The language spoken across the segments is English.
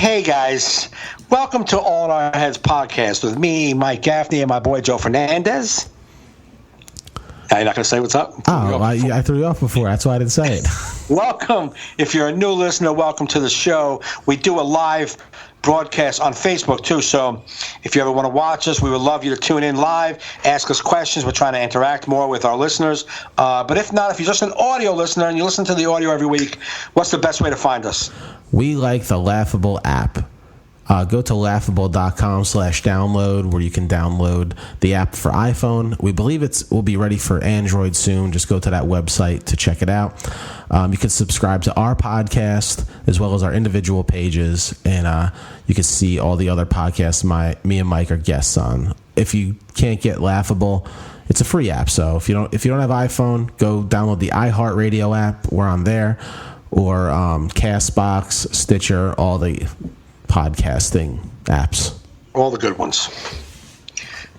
Hey guys, welcome to All in Our Heads podcast with me, Mike Gaffney, and my boy Joe Fernandez. You're not going to say what's up? I threw you off before. That's why I didn't say it. Welcome. If you're a new listener, welcome to the show. We do a live broadcast on Facebook too, so if you ever want to watch us, we would love you to tune in live, ask us questions. We're trying to interact more with our listeners. But if not, if you're just an audio listener and you listen to the audio every week, what's the best way to find us? We like the Laughable app. Go to laughable.com/download where you can download the app for iPhone. We believe it will be ready for Android soon. Just go to that website to check it out. You can subscribe to our podcast as well as our individual pages, and you can see all the other podcasts me and Mike are guests on. If you can't get Laughable, it's a free app. So if you don't have iPhone, go download the iHeartRadio app. We're on there, or Castbox, Stitcher, all the podcasting apps, all the good ones.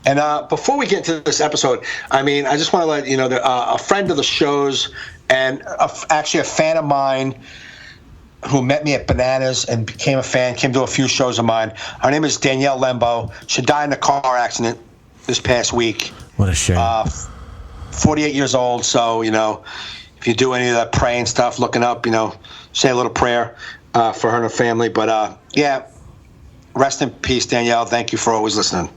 And before we get into this episode, I just want to let you know that a friend of the show's and actually a fan of mine who met me at Bananas and became a fan, came to a few shows of mine. Her name is Danielle Lembo. She died in a car accident this past week. What a shame. 48 years old. So, if you do any of that praying stuff, looking up, say a little prayer for her and her family. But, yeah, rest in peace, Danielle. Thank you for always listening.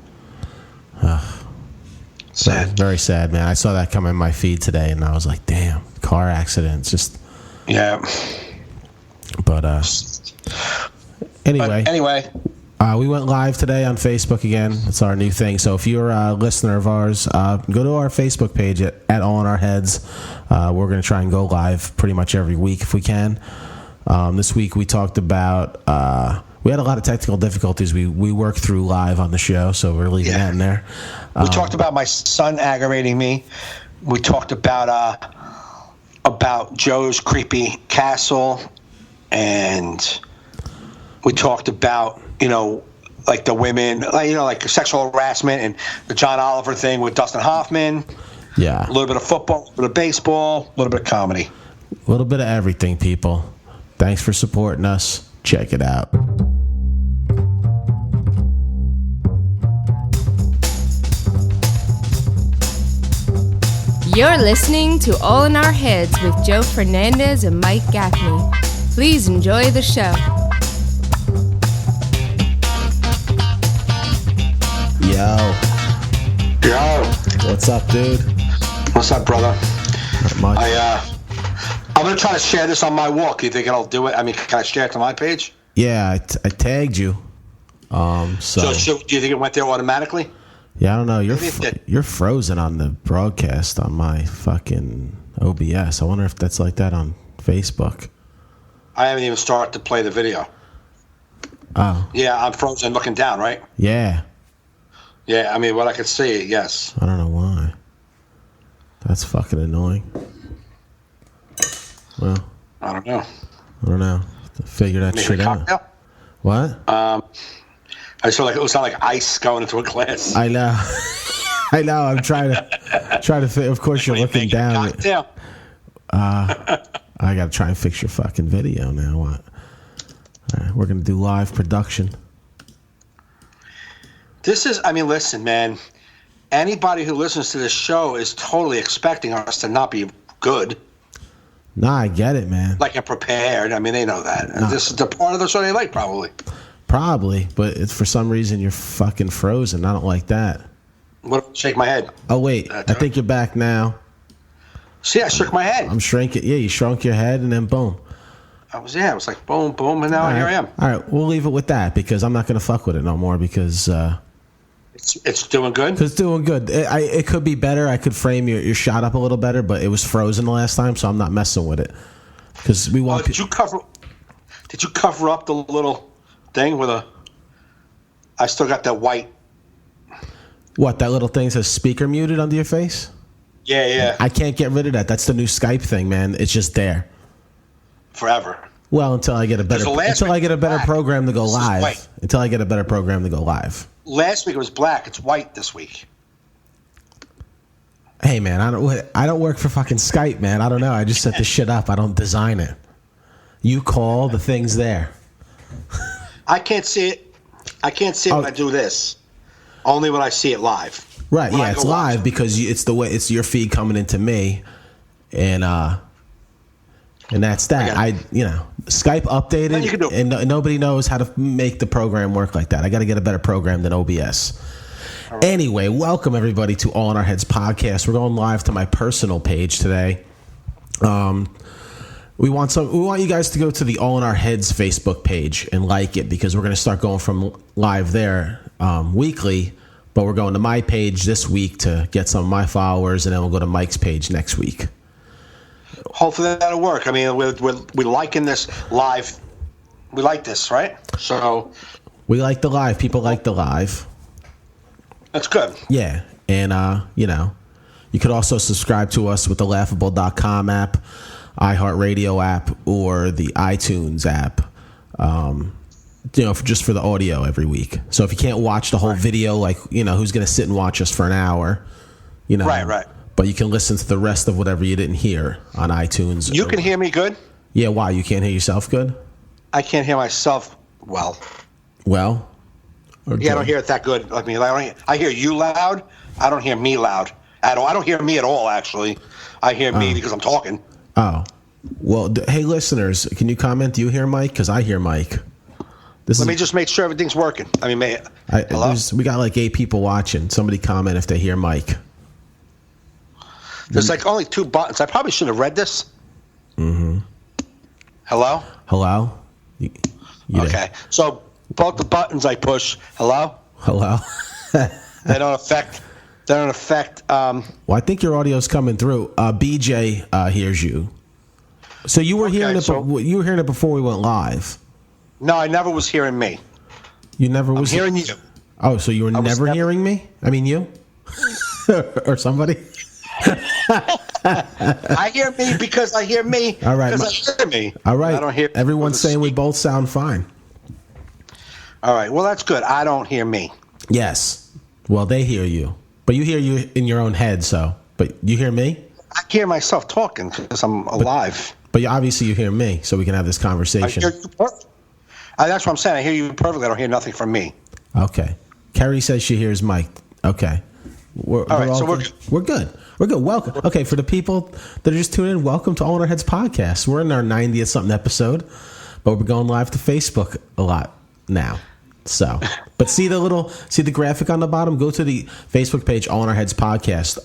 Sad. Very sad, man. I saw that come in my feed today, and I was like, damn, car accidents. Just... Yeah. But, anyway. We went live today on Facebook again. It's our new thing. So if you're a listener of ours, go to our Facebook page at All in Our Heads. We're going to try and go live pretty much every week if we can. This week we talked about... we had a lot of technical difficulties we worked through live on the show, so we're leaving that in there. We talked about my son aggravating me. We talked about Joe's creepy castle, and we talked about, like the women, like sexual harassment and the John Oliver thing with Dustin Hoffman. Yeah. A little bit of football, a little bit of baseball, a little bit of comedy. A little bit of everything, people. Thanks for supporting us. Check it out. You're listening to All in Our Heads with Joe Fernandez and Mike Gaffney. Please enjoy the show. Yo. What's up, dude? What's up, brother? Not much. I'm going to try to share this on my walk. You think it'll do it? Can I share it to my page? Yeah, I tagged you. So do you think it went there automatically? Yeah, I don't know. You're frozen on the broadcast on my fucking OBS. I wonder if that's like that on Facebook. I haven't even started to play the video. Oh. Yeah, I'm frozen looking down, right? Yeah. Yeah, what I could see, yes. I don't know why. That's fucking annoying. Well. I don't know. Figure that shit out. What? I saw it was like ice going into a glass. I know. I'm trying to. Of course, you're looking down. I gotta try and fix your fucking video now. What? All right, we're gonna do live production. This is. Listen, man. Anybody who listens to this show is totally expecting us to not be good. Nah, I get it, man. Like, prepared. They know that. Nah. This is the part of the show they like, probably. Probably, but it's for some reason you're fucking frozen. I don't like that. What? Shake my head. Oh, wait. I think you're back now. See, I shook my head. I'm shrinking. Yeah, you shrunk your head, and then boom. It was like boom, boom, and now here I am. All right, we'll leave it with that because I'm not going to fuck with it no more because... It's doing good? It's doing good. It could be better. I could frame your shot up a little better, but it was frozen the last time, so I'm not messing with it. Because we want... Did you cover up the little thing with I still got that white... What, that little thing says speaker muted under your face? Yeah. I can't get rid of that. That's the new Skype thing, man. It's just there. Forever. Well, until I get a better program to go live. Until I get a better program to go live. Last week it was black. It's white this week. Hey, man, I don't work for fucking Skype, man. I don't know. I just set the shit up. I don't design it. You call, the thing's there. I can't see it. I can't see it when I do this. Only when I see it live. Right? When Yeah, it's live because it's the way it's your feed coming into me, and that's that. Skype updated, and nobody knows how to make the program work like that. I got to get a better program than OBS. Right. Anyway, welcome everybody to All in Our Heads podcast. We're going live to my personal page today. We want you guys to go to the All in Our Heads Facebook page and like it because we're going to start going from live there weekly. But we're going to my page this week to get some of my followers, and then we'll go to Mike's page next week. Hopefully that'll work. I mean, we're liking this live. We like this, right? So we like the live. People like the live. That's good. Yeah, and you could also subscribe to us with the Laughable.com app, iHeartRadio app, or the iTunes app. Just for the audio every week. So if you can't watch the whole video, who's going to sit and watch us for an hour? Right. But you can listen to the rest of whatever you didn't hear on iTunes. You can hear me good? Yeah, why? You can't hear yourself good? I can't hear myself well. Well? I don't hear it that good. I hear you loud. I don't hear me loud at all. I don't hear me at all, actually. I hear me because I'm talking. Oh. Well, hey, listeners, can you comment? Do you hear Mike? Because I hear Mike. Let me just make sure everything's working. Hello? We got like 8 people watching. Somebody comment if they hear Mike. There's only 2 buttons. I probably should have read this. Mm-hmm. Hello? Hello? You okay. So both the buttons I push. Hello? Hello? They don't affect. Well, I think your audio's coming through. BJ hears you. So you were hearing it. You were hearing it before we went live. No, I never was hearing me. You never was hearing you. Oh, so you were never hearing me? I mean, you or somebody? I hear me because I hear me. All right, because I hear me. All right. I don't hear. Everyone's saying we both sound fine. All right. Well, that's good. I don't hear me. Yes. Well, they hear you, but you hear you in your own head. But you hear me? I hear myself talking because I'm alive. But obviously you hear me, so we can have this conversation. I hear you perfect. That's what I'm saying. I hear you perfectly. I don't hear nothing from me. Okay. Kerry says she hears Mike. Okay. We're good. We're good. Welcome. Okay, for the people that are just tuning in, welcome to All in Our Heads podcast. We're in our 90th something episode, but we're going live to Facebook a lot now. So, but see the graphic on the bottom? Go to the Facebook page, All in Our Heads podcast,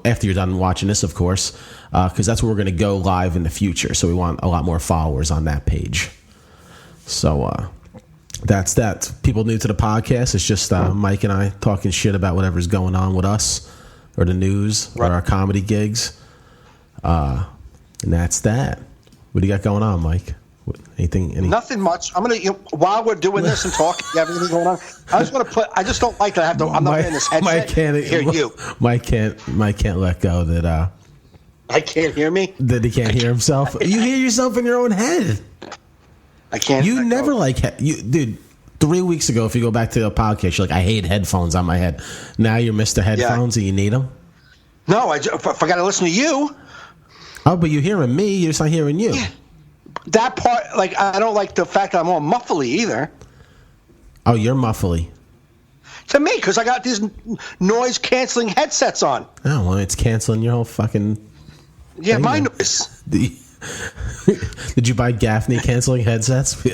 after you're done watching this, of course, because that's where we're going to go live in the future. So we want a lot more followers on that page. So that's that. People new to the podcast, it's just Mike and I talking shit about whatever's going on with us or the news or our comedy gigs. And that's that. What do you got going on, Mike? Nothing much. I'm gonna while we're doing this and talking, everything going on. I just don't like that I have to. I'm not in this headset. Mike can't hear you. Mike can't let go that. I can't hear me. That he can't hear himself. You hear yourself in your own head. I can't. You never dude. 3 weeks ago, if you go back to the podcast, you're like, I hate headphones on my head. Now you're Mr. Headphones and you need them. No, I forgot to listen to you. Oh, but you're hearing me. You're just not hearing you. Yeah. That part, I don't like the fact that I'm all muffly either. Oh, you're muffly. To me, because I got these noise-canceling headsets on. Oh, well, it's canceling your whole fucking... Yeah, my noise. Did you buy Gaffney canceling headsets?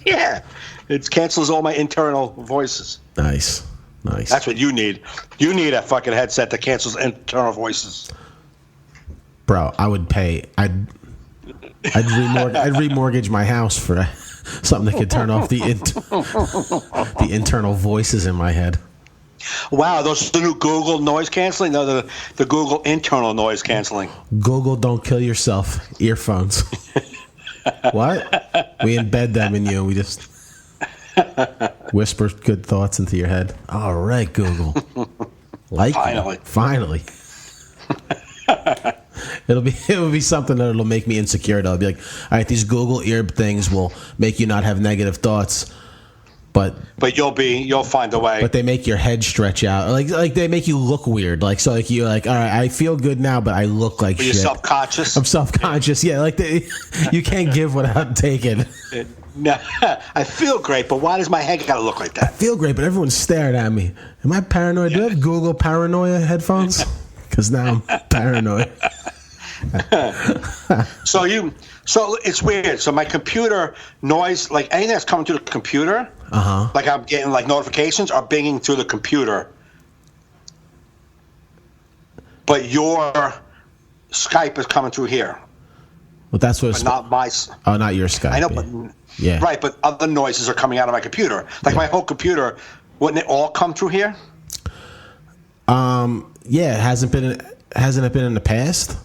Yeah. It cancels all my internal voices. Nice. That's what you need. You need a fucking headset that cancels internal voices. Bro, I would pay... I'd remortgage my house for something that could turn off the internal voices in my head. Wow, those are the new Google noise canceling? No, the Google internal noise canceling. Google don't kill yourself earphones. What? We embed them in you. We just whisper good thoughts into your head. All right, Google. Finally. It'll be something that'll make me insecure. Though. I'll be like, all right, these Google ear things will make you not have negative thoughts, but you'll find a way. But they make your head stretch out, like they make you look weird. Like you're like, all right, I feel good now, but I look like shit. You're self-conscious. I'm self-conscious. Yeah, like you can't give without taking. No, I feel great, but why does my head got to look like I that? feel great, but everyone's staring at me. Am I paranoid? Do I have Google Paranoia headphones? Because now I'm paranoid. So it's weird. So my computer noise, like anything that's coming through the computer, like I'm getting like notifications are binging through the computer. But your Skype is coming through here. Well, that's what. But not my. Oh, not your Skype. I know, but yeah, right. But other noises are coming out of my computer. Like my whole computer, wouldn't it all come through here? Yeah. Hasn't it been in the past?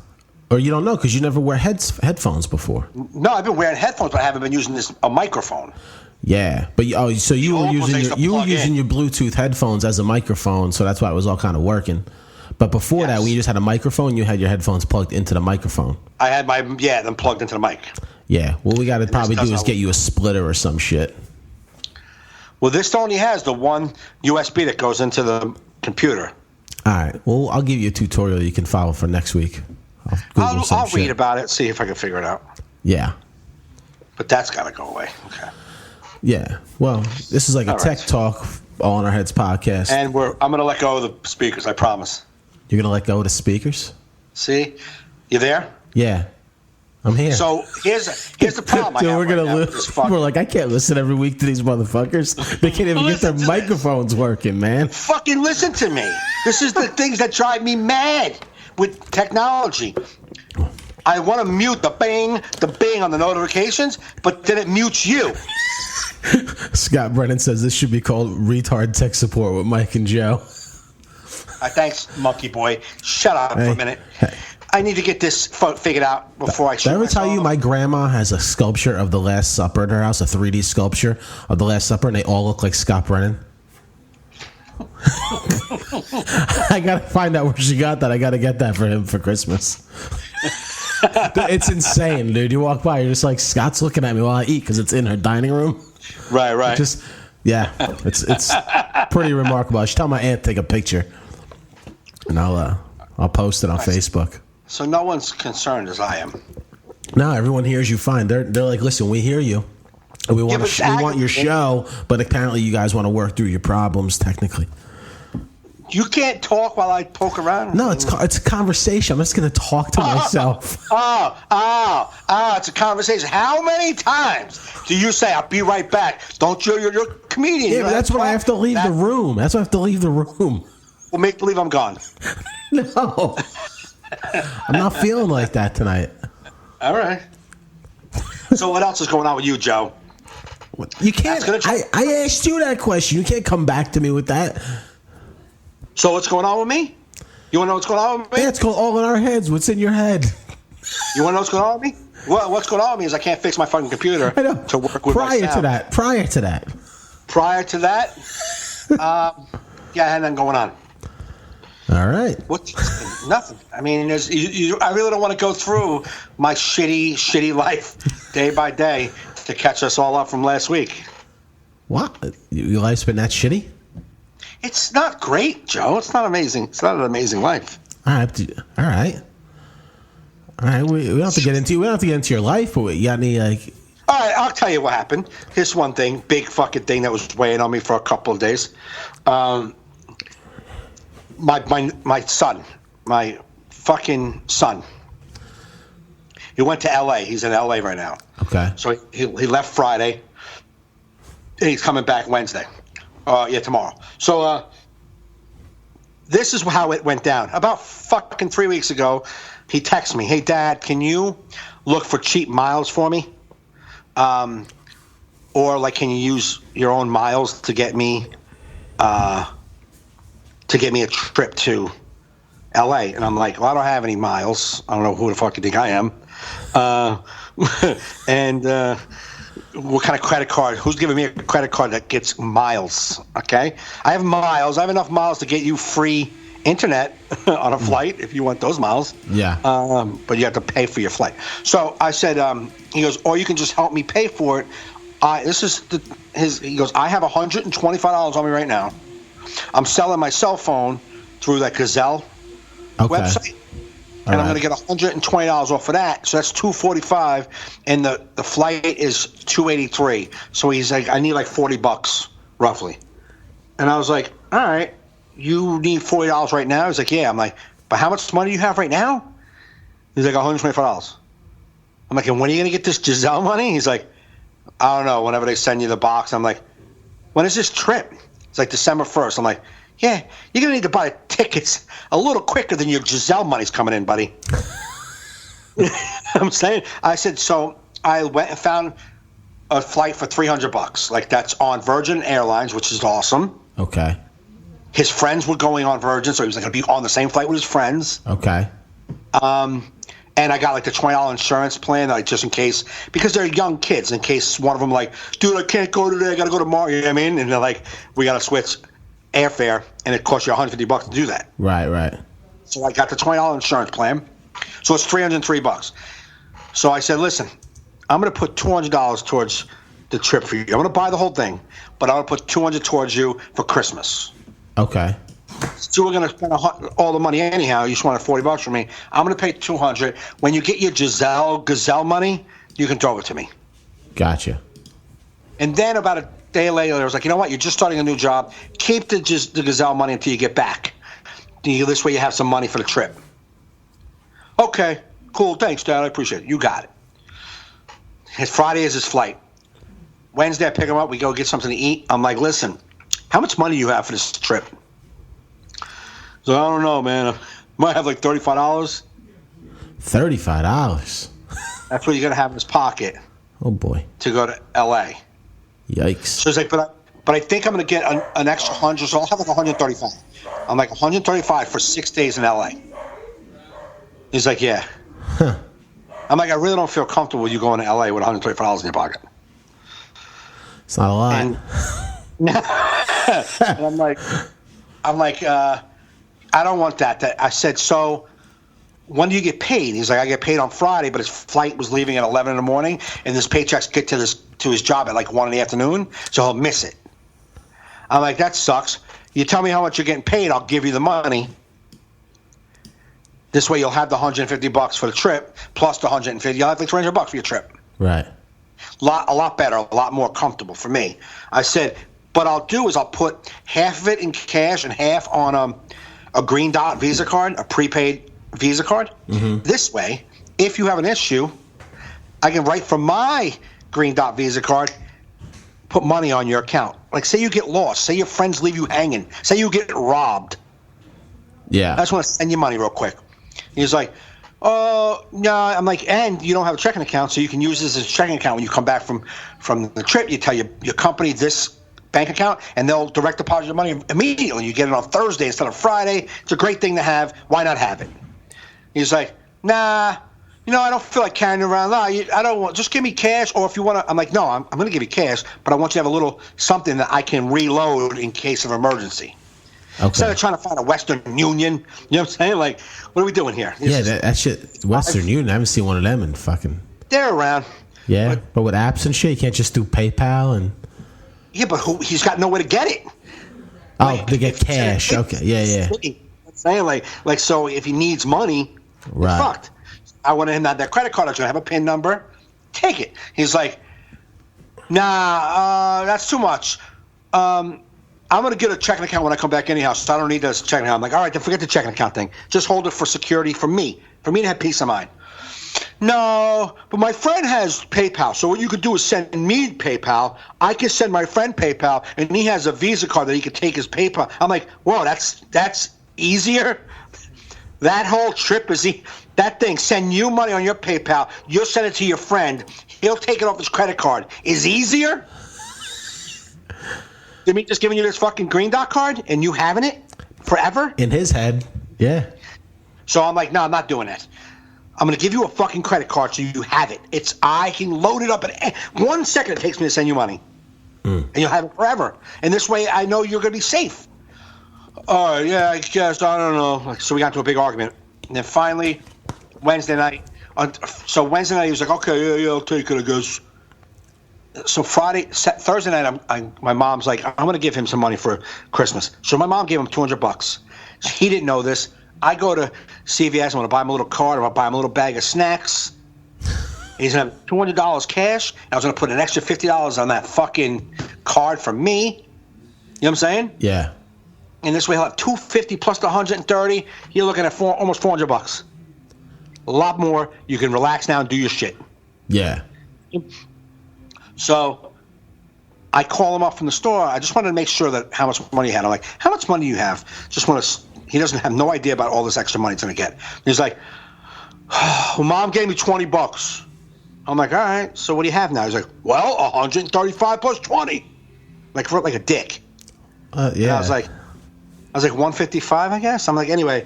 Or you don't know because you never wear headphones before. No, I've been wearing headphones, but I haven't been using a microphone. Yeah, but so you were using your Bluetooth headphones as a microphone, so that's why it was all kind of working. But before that, when you just had a microphone, you had your headphones plugged into the microphone. I had them plugged into the mic. Yeah, what we got to probably do is get you a splitter or some shit. Well, this only has the one USB that goes into the computer. All right, well, I'll give you a tutorial you can follow for next week. I'll read about it, see if I can figure it out. Yeah. But that's got to go away. Okay. Yeah. Well, this is like a tech talk, All in Our Heads podcast. And I'm going to let go of the speakers, I promise. You're going to let go of the speakers? See? You there? Yeah. I'm here. So here's the problem. Dude, we're like, I can't listen every week to these motherfuckers. They can't even get their microphones working, man. Fucking listen to me. This is the things that drive me mad with technology. I want to mute the bing on the notifications, but then it mutes you. Scott Brennan says this should be called Retard Tech Support with Mike and Joe. Thanks, Monkey Boy. Shut up for a minute. I need to get this figured out before I shoot. Did I ever tell you my grandma has a sculpture of the Last Supper at her house, a 3D sculpture of the Last Supper, and they all look like Scott Brennan? I gotta find out where she got that. I gotta get that for him for Christmas. It's insane, dude. You walk by, you're just like, Scott's looking at me while I eat because it's in her dining room. Right. It's pretty remarkable. I should tell my aunt to take a picture, and I'll post it on Facebook. So no one's concerned as I am. No, everyone hears you fine. They're like, listen, we hear you. We want we want your show, but apparently you guys want to work through your problems technically. You can't talk while I poke around? No, it's a conversation. I'm just going to talk to myself. It's a conversation. How many times do you say, I'll be right back? Don't you're a comedian. Yeah, but that's when I have to leave the room. That's when I have to leave the room. Well, make believe I'm gone. No. I'm not feeling like that tonight. All right. So what else is going on with you, Joe? You can't. I asked you that question. You can't come back to me with that. So what's going on with me? You want to know what's going on with me? Yeah, it's called All in Our Heads. What's in your head? You want to know what's going on with me? Well, what's going on with me is I can't fix my fucking computer to work with Prior to that. Prior to that, I had nothing going on. All right. Nothing. I mean, I really don't want to go through my shitty life day by day to catch us all up from last week. What? Your life's been that shitty? It's not great, Joe. It's not amazing. It's not an amazing life. All right. We don't have to get into. We don't have to get into your life, but you got any like? All right, I'll tell you what happened. Here's one thing, big fucking thing that was weighing on me for a couple of days. My son, my fucking son. He went to L.A. He's in L.A. right now. Okay. So he left Friday. And he's coming back Wednesday. Tomorrow. So this is how it went down. About fucking 3 weeks ago, he texted me, "Hey, Dad, can you look for cheap miles for me? Or like, can you use your own miles to get me a trip to L.A.?" And I'm like, "Well, I don't have any miles. I don't know who the fuck you think I am. What kind of credit card? Who's giving me a credit card that gets miles?" Okay, I have miles. I have enough miles to get you free internet on a flight if you want those miles. Yeah. But you have to pay for your flight. So I said, he goes, "Or you can just help me pay for it." He goes, "I have $125 on me right now. I'm selling my cell phone through that Gazelle website. and I'm going to get $120 off of that. So that's $245, and the flight is $283. So he's like, I need like $40 roughly. And I was like, all right, you need $40 right now? He's like, yeah. I'm like, but how much money do you have right now? He's like, $125. I'm like, and when are you going to get this Giselle money? He's like, I don't know, whenever they send you the box. I'm like, when is this trip? It's like December 1st. I'm like, yeah, you're going to need to buy tickets a little quicker than your Giselle money's coming in, buddy. I'm saying, I said, so I went and found a flight for $300. Like, that's on Virgin Airlines, which is awesome. Okay. His friends were going on Virgin, so he was like going to be on the same flight with his friends. Okay. And I got like the $20 insurance plan, like just in case, because they're young kids. In case one of them like, dude, I can't go today. I got to go tomorrow. You know what I mean? And they're like, we got to switch airfare, and it costs you $150 to do that. Right. So I got the $20 insurance plan. So it's $303. So I said, listen, I'm going to put $200 towards the trip for you. I'm going to buy the whole thing, but I'm going to put $200 towards you for Christmas. Okay. So we're going to spend all the money anyhow. You just wanted $40 from me. I'm going to pay $200. When you get your Gazelle money, you can throw it to me. Gotcha. And then about a day later, I was like, you know what? You're just starting a new job. Keep the Gazelle money until you get back. This way you have some money for the trip. Okay, cool. Thanks, Dad. I appreciate it. You got it. His Friday is his flight. Wednesday, I pick him up. We go get something to eat. I'm like, listen, how much money do you have for this trip? So I don't know, man. I might have like $35. $35. That's what you're gonna have in his pocket. Oh boy. To go to L.A. Yikes. So he's like, but I think I'm gonna get an extra 100, so I'll have like 135. I'm like 135 for 6 days in L.A. He's like, yeah. Huh. I'm like, I really don't feel comfortable with you going to L.A. with $135 in your pocket. It's not a lot. And I'm like, I don't want that. I said, so when do you get paid? He's like, I get paid on Friday, but his flight was leaving at 11 in the morning, and his paychecks get to his job at like 1 in the afternoon, so he'll miss it. I'm like, that sucks. You tell me how much you're getting paid, I'll give you the money. This way you'll have the $150 for the trip, plus the $150. You'll have like $300 for your trip. Right. A lot better, a lot more comfortable for me. I said, what I'll do is I'll put half of it in cash and half on a Green Dot Visa card, a prepaid Visa card. Mm-hmm. This way, if you have an issue, I can write from my Green Dot Visa card, put money on your account. Like, say you get lost, say your friends leave you hanging, say you get robbed. Yeah. I just want to send you money real quick. He's like, oh, no. I'm like, and you don't have a checking account, so you can use this as a checking account when you come back from the trip. You tell your company this bank account, and they'll direct deposit your money immediately. You get it on Thursday instead of Friday. It's a great thing to have. Why not have it? He's like, nah, I don't feel like carrying it around. No, I don't want. Just give me cash, or if you want to. I'm like, no, I'm going to give you cash, but I want you to have a little something that I can reload in case of emergency. Okay. Instead of trying to find a Western Union, you know what I'm saying? Like, what are we doing here? Yeah, that shit, Western Union, I haven't seen one of them in fucking... They're around. Yeah, but with apps and shit, you can't just do PayPal and... Yeah, but he's got nowhere to get it. Oh, to get cash. Okay, yeah. I'm saying, like, so if he needs money, right. He's fucked. I want him to have that credit card. I was going to have a PIN number. Take it. He's like, nah, that's too much. I'm going to get a checking account when I come back anyhow, so I don't need this checking account. I'm like, all right, then forget the checking account thing. Just hold it for security for me to have peace of mind. No, but my friend has PayPal, so what you could do is send me PayPal. I can send my friend PayPal, and he has a Visa card that he could take his PayPal. I'm like, whoa, that's easier? That whole trip is that thing, send you money on your PayPal, you'll send it to your friend, he'll take it off his credit card, is easier? Me just giving you this fucking Green Dot card and you having it forever? In his head, yeah. So I'm like, no, I'm not doing that. I'm going to give you a fucking credit card so you have it. I can load it up in 1 second it takes me to send you money. And you'll have it forever. And this way I know you're going to be safe. Oh, yeah, I guess. I don't know. So we got into a big argument. And then finally, Wednesday night. Wednesday night he was like, okay, yeah, I'll take it, I guess. So Thursday night, my mom's like, I'm going to give him some money for Christmas. So my mom gave him $200. He didn't know this. I go to CVS, I'm going to buy him a little card, or I'll buy him a little bag of snacks. He's going to have $200 cash, and I was going to put an extra $50 on that fucking card for me. You know what I'm saying? Yeah. And this way he'll have $250 plus the $130. You're looking at almost $400. A lot more. You can relax now and do your shit. Yeah. So I call him up from the store. I just wanted to make sure that how much money he had. I'm like, how much money do you have? Just want to. He doesn't have no idea about all this extra money he's going to get. He's like, well, Mom gave me $20. I'm like, all right. So what do you have now? He's like, well, 135 plus 20. Like a dick. Yeah. And I was like 155, I guess. I'm like, anyway.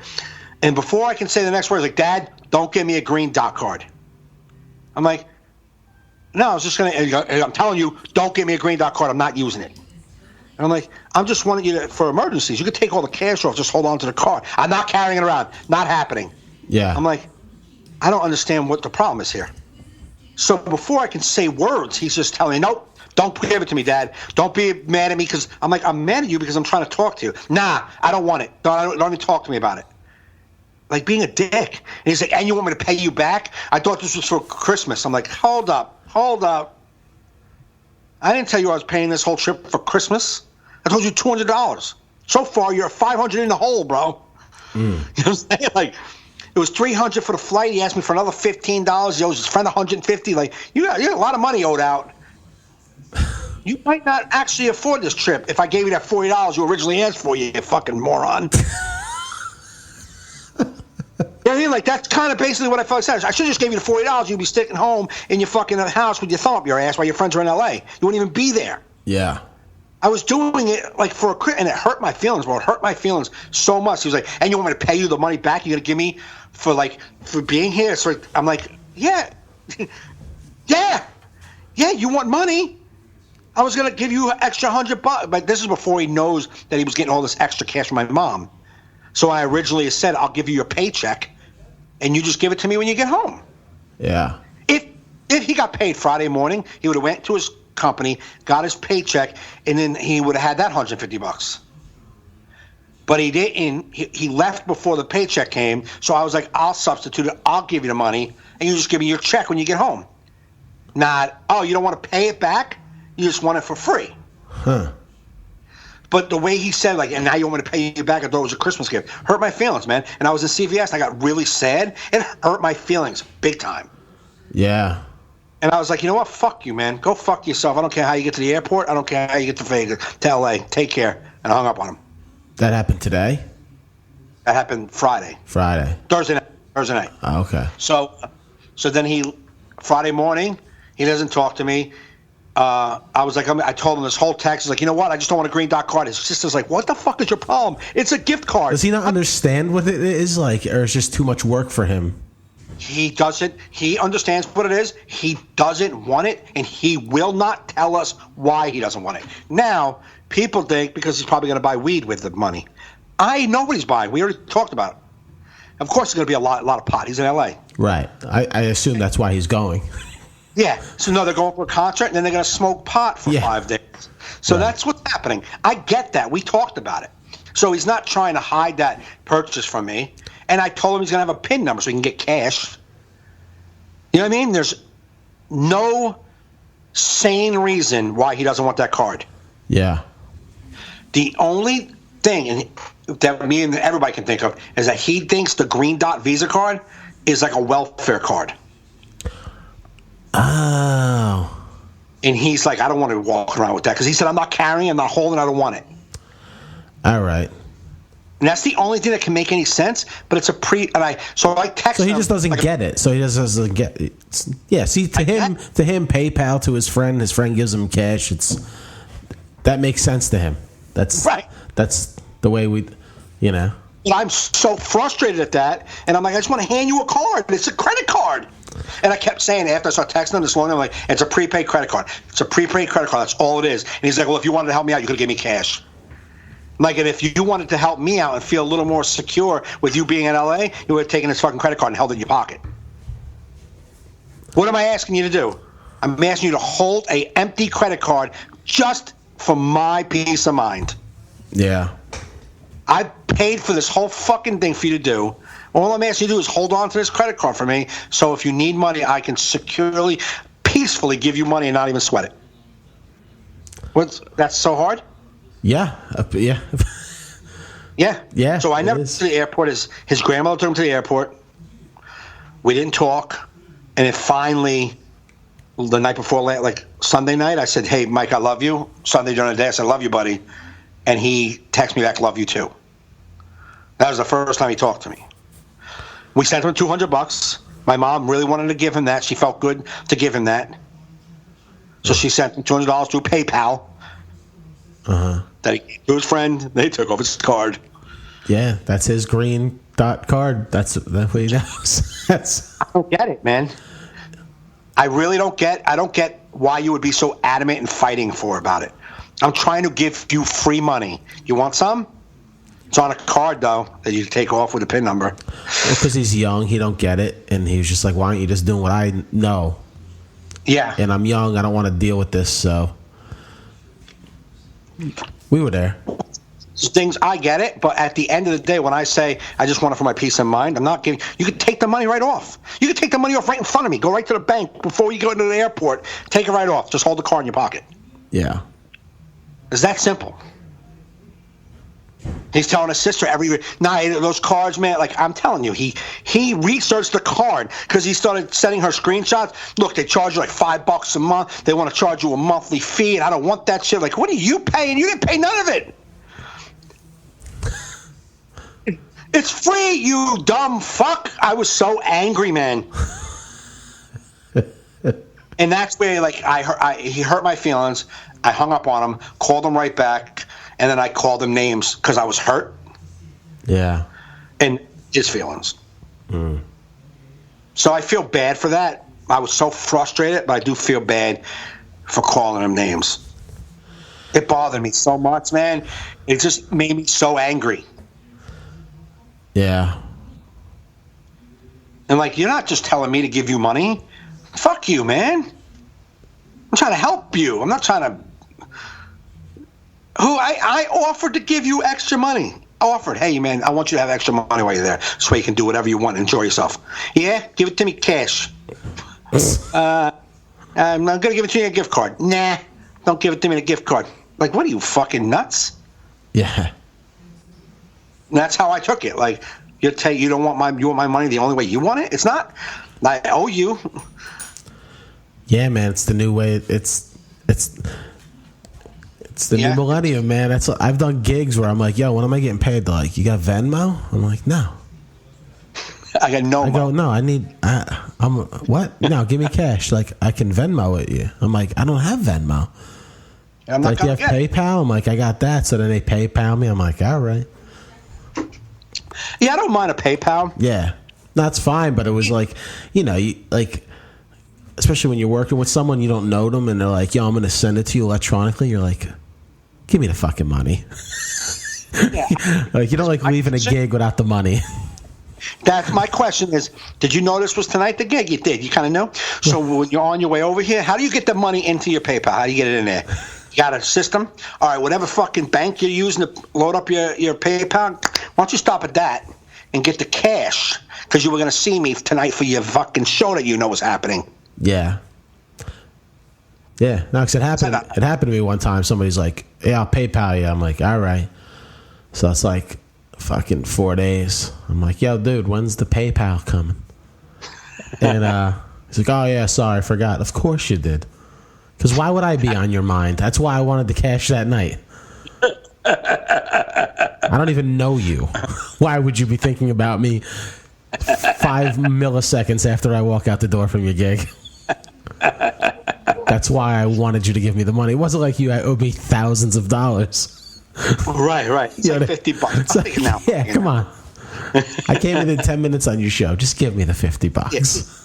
And before I can say the next word, he's like, Dad, don't give me a green dot card. I'm like, no, I was just going to, I'm telling you, don't give me a green dot card. I'm not using it. And I'm like, I'm just wanting you to, for emergencies, you could take all the cash off, just hold on to the card. I'm not carrying it around. Not happening. Yeah. I'm like, I don't understand what the problem is here. So before I can say words, he's just telling me, nope, don't give it to me, Dad. Don't be mad at me because I'm like, I'm mad at you because I'm trying to talk to you. Nah, I don't want it. Don't even talk to me about it. Like being a dick. And he's like, and you want me to pay you back? I thought this was for Christmas. I'm like, hold up. I didn't tell you I was paying this whole trip for Christmas. I told you $200. So far, you're $500 in the hole, bro. You know what I'm saying? Like, it was $300 for the flight. He asked me for another $15. He owes his friend $150. Like, you got a lot of money owed out. You might not actually afford this trip if I gave you that $40 you originally asked for, you fucking moron. You know what I mean? Like, that's kind of basically what I felt like. I should have just gave you the $40. You'd be sticking home in your fucking house with your thumb up your ass while your friends are in L.A. You wouldn't even be there. Yeah. I was doing it like for and it hurt my feelings, bro. It hurt my feelings so much. He was like, and you want me to pay you the money back you're going to give me for being here? So I'm like, yeah. Yeah, you want money? I was going to give you an extra $100, but this is before he knows that he was getting all this extra cash from my mom. So I originally said, I'll give you your paycheck, and you just give it to me when you get home. Yeah. If he got paid Friday morning, he would have went to his company, got his paycheck, and then he would have had that $150. But he didn't. He left before the paycheck came, so I was like, I'll substitute it. I'll give you the money, and you just give me your check when you get home. Not, oh, you don't want to pay it back? You just want it for free. Huh. But the way he said, like, and now you want me to pay you back, I thought it was a Christmas gift. Hurt my feelings, man. And I was in CVS, and I got really sad. It hurt my feelings big time. Yeah. And I was like, you know what? Fuck you, man. Go fuck yourself. I don't care how you get to the airport. I don't care how you get to Vegas, to L.A. Take care. And I hung up on him. That happened today? That happened Friday. Thursday night. Oh, okay. So then Friday morning, he doesn't talk to me. I was like, I told him this whole text. He's like, you know what? I just don't want a green dot card. His sister's like, what the fuck is your problem? It's a gift card. Does he not understand what it is like, or it's just too much work for him? He doesn't. He understands what it is. He doesn't want it, and he will not tell us why he doesn't want it. Now, people think because he's probably going to buy weed with the money. I know what he's buying. We already talked about it. Of course, there's going to be a lot of pot. He's in L.A. Right. I assume that's why he's going. Yeah. So, no, they're going for a concert, and then they're going to smoke pot for 5 days. So that's what's happening. I get that. We talked about it. So he's not trying to hide that purchase from me. And I told him he's going to have a PIN number so he can get cash. You know what I mean? There's no sane reason why he doesn't want that card. Yeah. The only thing that me and everybody can think of is that he thinks the green dot Visa card is like a welfare card. Oh. And he's like, I don't want to walk around with that because he said, I'm not carrying, I'm not holding, I don't want it. All right. And that's the only thing that can make any sense, but it's a I text him. So he just doesn't get it. So he just doesn't get it. Yeah, see, to him, PayPal to his friend gives him cash. That makes sense to him. That's right. That's the way we, you know. And I'm so frustrated at that, and I'm like, I just want to hand you a card. It's a credit card. And I kept saying after I started texting him this morning, I'm like, it's a prepaid credit card. It's a prepaid credit card. That's all it is. And he's like, well, if you wanted to help me out, you could have given me cash. Like, and if you wanted to help me out and feel a little more secure with you being in L.A., you would have taken this fucking credit card and held it in your pocket. What am I asking you to do? I'm asking you to hold a empty credit card just for my peace of mind. Yeah. I paid for this whole fucking thing for you to do. All I'm asking you to do is hold on to this credit card for me, so if you need money, I can securely, peacefully give you money and not even sweat it. That's so hard? Yeah. Yeah. Yeah. Yeah. So I never went to the airport. His grandmother took him to the airport. We didn't talk. And then finally, the night before, like Sunday night, I said, hey, Mike, I love you. Sunday during the day, I said, I love you, buddy. And he texted me back, love you too. That was the first time he talked to me. We sent him $200. My mom really wanted to give him that. She felt good to give him that. So she sent him $200 through PayPal. That he gave to his friend. They took off his card. Yeah, that's his green dot card. That's what he knows. I don't get it, man. I really don't get. I don't get why you would be so adamant and fighting about it. I'm trying to give you free money. You want some? It's on a card, though, that you take off with a PIN number. Well, because he's young, he don't get it. And he was just like, why aren't you just doing what I know? Yeah. And I'm young. I don't want to deal with this, so. We were there. Things, I get it, but at the end of the day, when I say I just want it for my peace of mind, I'm not giving. You could take the money right off. You could take the money off right in front of me. Go right to the bank before you go into the airport. Take it right off. Just hold the card in your pocket. Yeah. It's that simple. He's telling his sister every night, those cards, man, like I'm telling you, he researched the card because he started sending her screenshots. Look, they charge you like $5 a month. They want to charge you a monthly fee, and I don't want that shit. Like, what are you paying? You didn't pay none of it. It's free, you dumb fuck. I was so angry, man. And that's where, like, he hurt my feelings. I hung up on him, called him right back, and then I called him names because I was hurt. Yeah. And his feelings. So I feel bad for that. I was so frustrated, but I do feel bad for calling him names. It bothered me so much, man. It just made me so angry. Yeah. And, like, you're not just telling me to give you money. Fuck you, man. I'm trying to help you. I'm not trying to... I offered to give you extra money. I offered, hey, man, I want you to have extra money while you're there so you can do whatever you want and enjoy yourself. Yeah? Give it to me cash. I'm not going to give it to you in a gift card. Nah. Don't give it to me in a gift card. Like, what are you, fucking nuts? Yeah. And that's how I took it. Like, you want my money the only way you want it? It's not. I owe you. Yeah, man, it's the new way. It's the new millennium, man. I've done gigs where I'm like, yo, when am I getting paid? They're like, you got Venmo? I'm like, no. I got no. I go, no, I need. I'm what? No, give me cash. Like, I can Venmo it you. I'm like, I don't have Venmo. I'm not like, you have PayPal? I'm like, I got that. So then they PayPal me. I'm like, all right. Yeah, I don't mind a PayPal. Yeah, that's fine. But it was like, like, especially when you're working with someone, you don't know them, and they're like, yo, I'm going to send it to you electronically. You're like, give me the fucking money. Yeah. Like, you don't like leaving a gig without the money. That's my question is, did you know this was tonight the gig? You did. You kind of know. So when you're on your way over here, how do you get the money into your PayPal? How do you get it in there? You got a system? All right, whatever fucking bank you're using to load up your PayPal, why don't you stop at that and get the cash? Because you were going to see me tonight for your fucking show that you know was happening. Yeah. Yeah. No, because it happened to me one time. Somebody's like, yeah, I'll PayPal you. I'm like, all right. So it's like fucking 4 days. I'm like, yo, dude, when's the PayPal coming? And he's like, oh, yeah, sorry, I forgot. Of course you did. Because why would I be on your mind? That's why I wanted the cash that night. I don't even know you. Why would you be thinking about me 5 milliseconds after I walk out the door from your gig? That's why I wanted you to give me the money. It wasn't like you owed me thousands of dollars. Right. It's like $50. It's like, now. Yeah, come on. I came within 10 minutes on your show. Just give me the $50.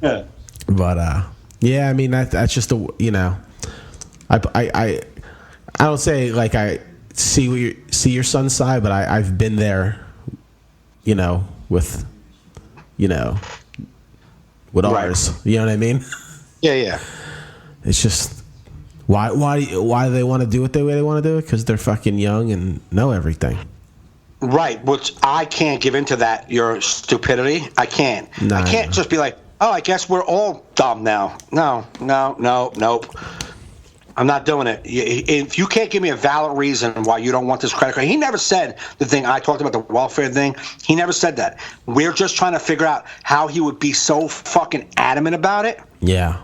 Yeah. But yeah, I mean that's just I don't say like I see your son's side, but I've been there, with Right. ours. You know what I mean? Yeah. It's just Why do they want to do it the way they want to do it? Because they're fucking young and know everything. Right, which I can't give into that, your stupidity. I can't. Nah, I can't just be like, oh, I guess we're all dumb now. No, nope. I'm not doing it. If you can't give me a valid reason why you don't want this credit card. He never said the thing I talked about, the welfare thing. He never said that. We're just trying to figure out how he would be so fucking adamant about it. Yeah.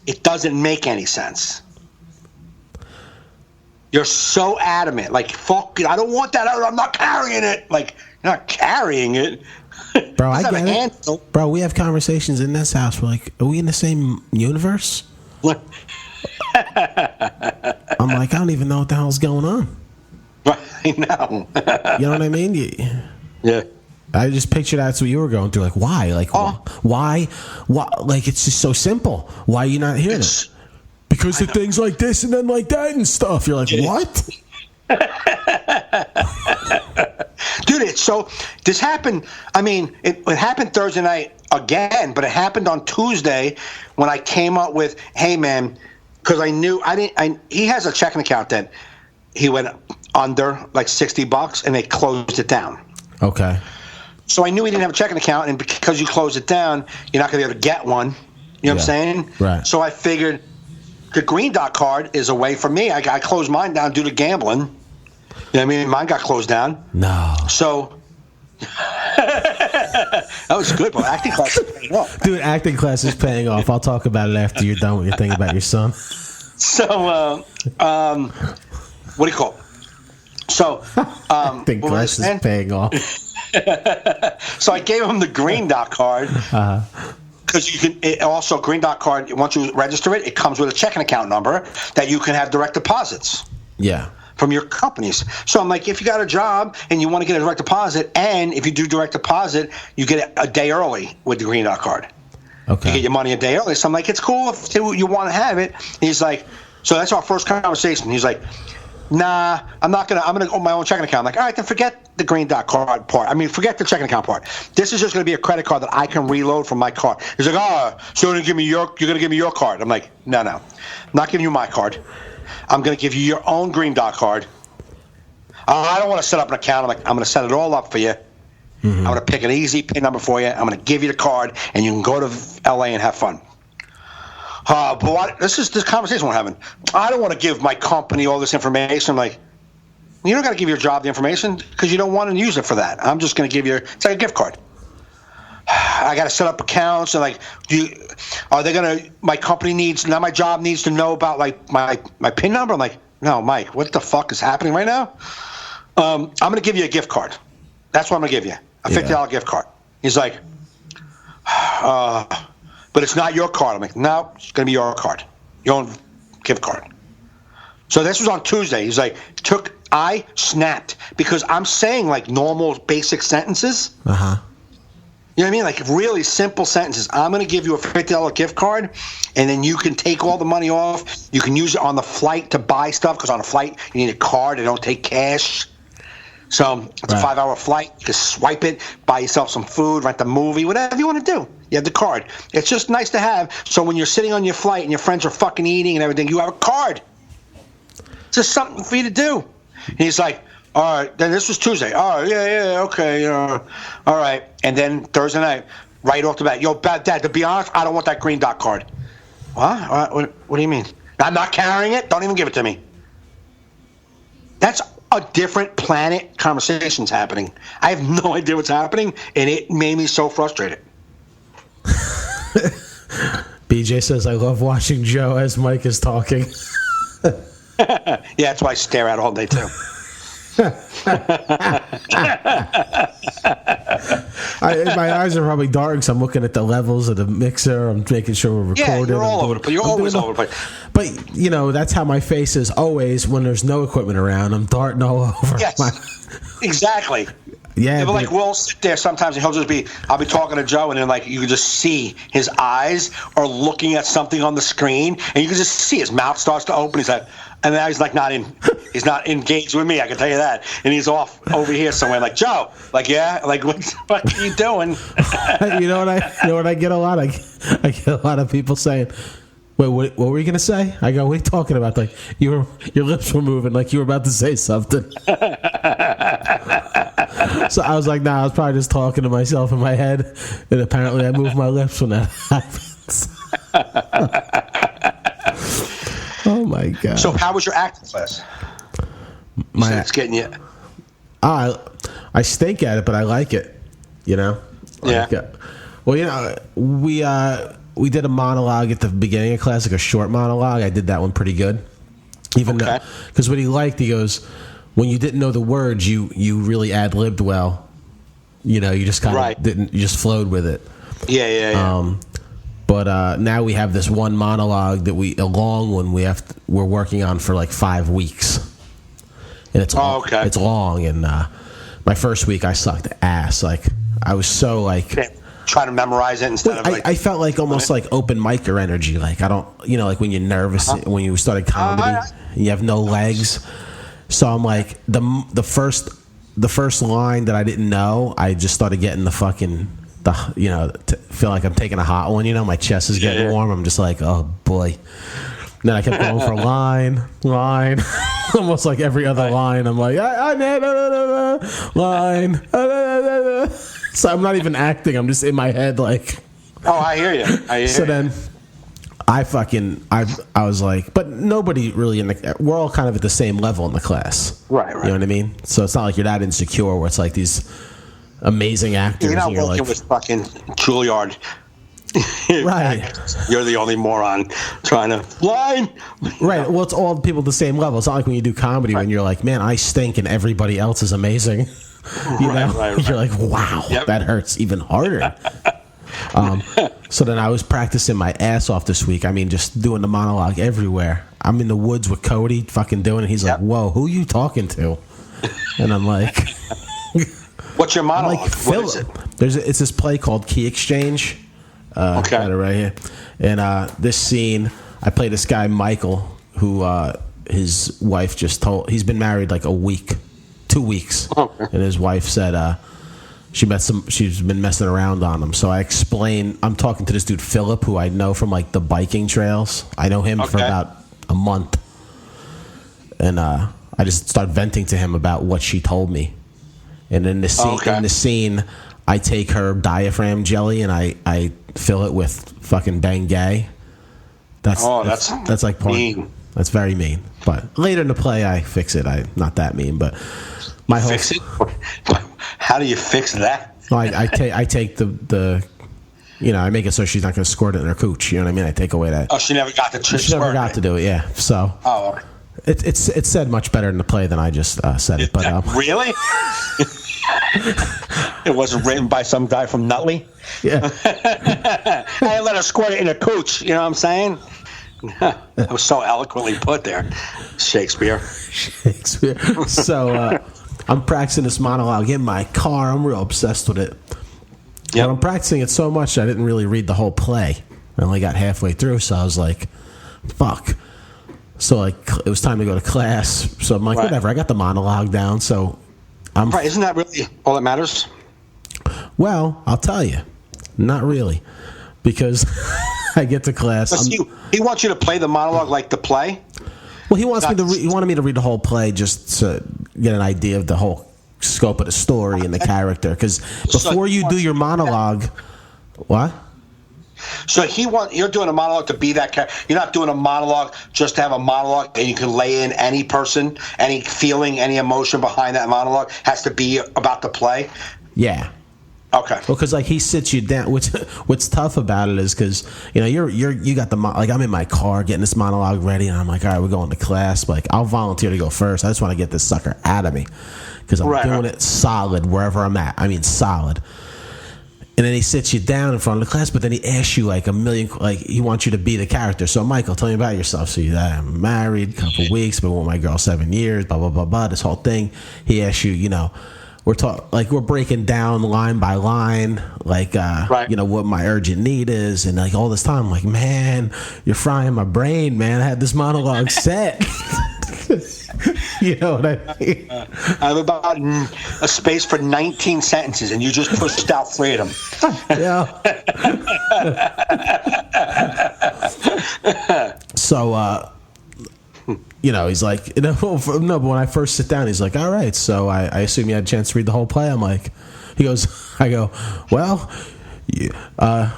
It doesn't make any sense. You're so adamant. Like, fuck it. I don't want that. I'm not carrying it. Like, you're not carrying it. Bro, I get it. Bro, we have conversations in this house. We're like, are we in the same universe? I'm like, I don't even know what the hell's going on. I know. You know what I mean? Yeah. I just pictured that's what you were going through. Like, why? Like, why? Like, it's just so simple. Why are you not hearing it? Because of things like this and then like that and stuff. You're like, what? Dude, this happened. I mean, it happened Thursday night again, but it happened on Tuesday when I came up with, hey, man, because I knew he has a checking account that he went under like $60 and they closed it down. Okay. So I knew he didn't have a checking account, and because you close it down, you're not going to be able to get one. You know what I'm saying? Right. So I figured the Green Dot card is a way for me. I closed mine down due to gambling. You know what I mean? Mine got closed down. No. So that was good, but acting class is paying off. Dude, acting class is paying off. I'll talk about it after you're done with your thing about your son. So, what do you call it? So, acting class is paying off. So I gave him the Green Dot card. Because you can also Green Dot card. Once you register it, it comes with a checking account number that you can have direct deposits. Yeah. From your companies. So I'm like, if you got a job and you want to get a direct deposit, and if you do direct deposit, you get it a day early with the Green Dot card. Okay. You get your money a day early. So I'm like, it's cool if you want to have it. And he's like, so that's our first conversation. He's like, nah, I'm going to open my own checking account. I'm like, all right, then forget the Green Dot card part. I mean, forget the checking account part. This is just going to be a credit card that I can reload from my card. He's like, so you're going to give me your card. I'm like, no. I'm not giving you my card. I'm going to give you your own Green Dot card. I don't want to set up an account. I'm like, I'm going to set it all up for you. Mm-hmm. I'm going to pick an easy PIN number for you. I'm going to give you the card, and you can go to LA and have fun. But this conversation we're having. I don't want to give my company all this information. I'm like, you don't got to give your job the information because you don't want to use it for that. I'm just going to give you, it's like a gift card. I got to set up accounts and like, my company needs, now my job needs to know about like my PIN number. I'm like, no, Mike, what the fuck is happening right now? I'm going to give you a gift card. That's what I'm going to give you. A $50 gift card. He's like, but it's not your card. I'm like, no, it's going to be your card. Your own gift card. So this was on Tuesday. He's like, I snapped because I'm saying like normal basic sentences. Uh-huh. You know what I mean? Like really simple sentences. I'm going to give you a $50 gift card, and then you can take all the money off. You can use it on the flight to buy stuff because on a flight you need a card. They don't take cash. So it's a 5-hour flight. You can swipe it, buy yourself some food, rent a movie, whatever you want to do. You have the card. It's just nice to have. So when you're sitting on your flight and your friends are fucking eating and everything, you have a card. It's just something for you to do. And he's like, all right. Then this was Tuesday. Oh, yeah, okay. All right. And then Thursday night, right off the bat, yo, Dad, to be honest, I don't want that Green Dot card. What do you mean? I'm not carrying it? Don't even give it to me. That's a different planet conversation's happening. I have no idea what's happening, and it made me so frustrated. BJ says, I love watching Joe as Mike is talking. Yeah, that's why I stare at all day, too. My eyes are probably dark, so I'm looking at the levels of the mixer. I'm making sure we're recording. Yeah, you're all over the place. You're always over the place. But, you know, that's how my face is always when there's no equipment around. I'm darting all over. Yes, exactly. Yeah, but like we'll sit there sometimes and I'll be talking to Joe, and then like you can just see his eyes are looking at something on the screen, and you can just see his mouth starts to open. He's like, and now he's not engaged with me. I can tell you that. And he's off over here somewhere. Like, Joe, like, yeah, like what the fuck are you doing? You know what I get a lot. I get a lot of people saying, Wait, what were you gonna say? I go, what are you talking about? Like your lips were moving, like you were about to say something. So I was like, nah, I was probably just talking to myself in my head, and apparently I moved my lips when that happens. Oh my god! So how was your acting class? It's getting you. I stink at it, but I like it. You know. Yeah. Well, you know, we did a monologue at the beginning of class, like a short monologue. I did that one pretty good. Even because what he liked, he goes, when you didn't know the words, you really ad-libbed well. You know, you just kind of didn't, you just flowed with it. Yeah. But now we have this one monologue that a long one we're working on for like 5 weeks. And it's it's long, and my first week I sucked ass. Like I was so like trying to memorize it instead of like. I felt like almost like open micer energy. Like I don't, you know, like when you're nervous when you started comedy, and you have no legs. So I'm like the first line that I didn't know, I just started getting feel like I'm taking a hot one. You know, my chest is getting warm. I'm just like, oh boy. And then I kept going for line, almost like every other line. I'm like, line. So I'm not even acting. I'm just in my head like. Oh, I hear you. So then I was like, but nobody really we're all kind of at the same level in the class. Right. You know what I mean? So it's not like you're that insecure where it's like these amazing actors. You're not working like, with fucking Juilliard. Right. You're the only moron trying to line. Right. Well, it's all people at the same level. It's not like when you do comedy when you're like, man, I stink and everybody else is amazing. You know? Right. You're like, wow, that hurts even harder. So then I was practicing my ass off this week. I mean, just doing the monologue everywhere. I'm in the woods with Cody fucking doing it. He's like, whoa, who you talking to? And I'm like... What's your monologue? Like, what is it? It's this play called Key Exchange. Got it right here. And this scene, I play this guy, Michael, who his wife just told... He's been married like 2 weeks. Okay. And his wife said... she's been messing around on him. So I explain, I'm talking to this dude, Philip, who I know from like the biking trails. I know him for about a month. And I just start venting to him about what she told me. And in the scene, I take her diaphragm jelly and I fill it with fucking Bengay. That's like mean. That's very mean. But later in the play, I fix it. I'm not that mean, but my whole... Fix it? How do you fix that? Well, I take the I make it so she's not going to squirt it in her cooch. You know what I mean? I take away that. Oh, she never got to She never got to do it. Yeah. So. Oh. Okay. It's said much better in the play than I just said it. But really, it wasn't written by some guy from Nutley. Yeah. I let her squirt it in her cooch. You know what I'm saying? That was so eloquently put there, Shakespeare. So. I'm practicing this monologue in my car. I'm real obsessed with it. Yeah. I'm practicing it so much I didn't really read the whole play. I only got halfway through, so I was like, fuck. So like it was time to go to class. So I'm like, whatever, I got the monologue down, so I'm right, isn't that really all that matters? Well, I'll tell you. Not really. Because I get to class. He wants you to play the monologue like the play? Well, he wanted me to read the whole play just to get an idea of the whole scope of the story and the character. Because before you do your monologue, what? So you're doing a monologue to be that character. You're not doing a monologue just to have a monologue, and you can lay in any person, any feeling, any emotion behind that monologue. Has to be about the play. Yeah. Okay. Well, because like he sits you down. What's tough about it is because you got the like I'm in my car getting this monologue ready, and I'm like, all right, we're going to class. Like I'll volunteer to go first. I just want to get this sucker out of me because I'm doing it solid wherever I'm at. I mean solid. And then he sits you down in front of the class, but then he asks you like a million, like he wants you to be the character. So Michael, tell me about yourself. So I'm married, couple weeks, been with my girl 7 years, blah blah blah blah. This whole thing. He asks you, we're breaking down line by line, like what my urgent need is, and like all this time, I'm like, man, you're frying my brain, man. I had this monologue set. You know what I mean? I have about a space for 19 sentences, and you just pushed out 3 of them. Yeah. So, he's like, no, but when I first sit down, he's like, all right, so I assume you had a chance to read the whole play. I'm like, I go, well, I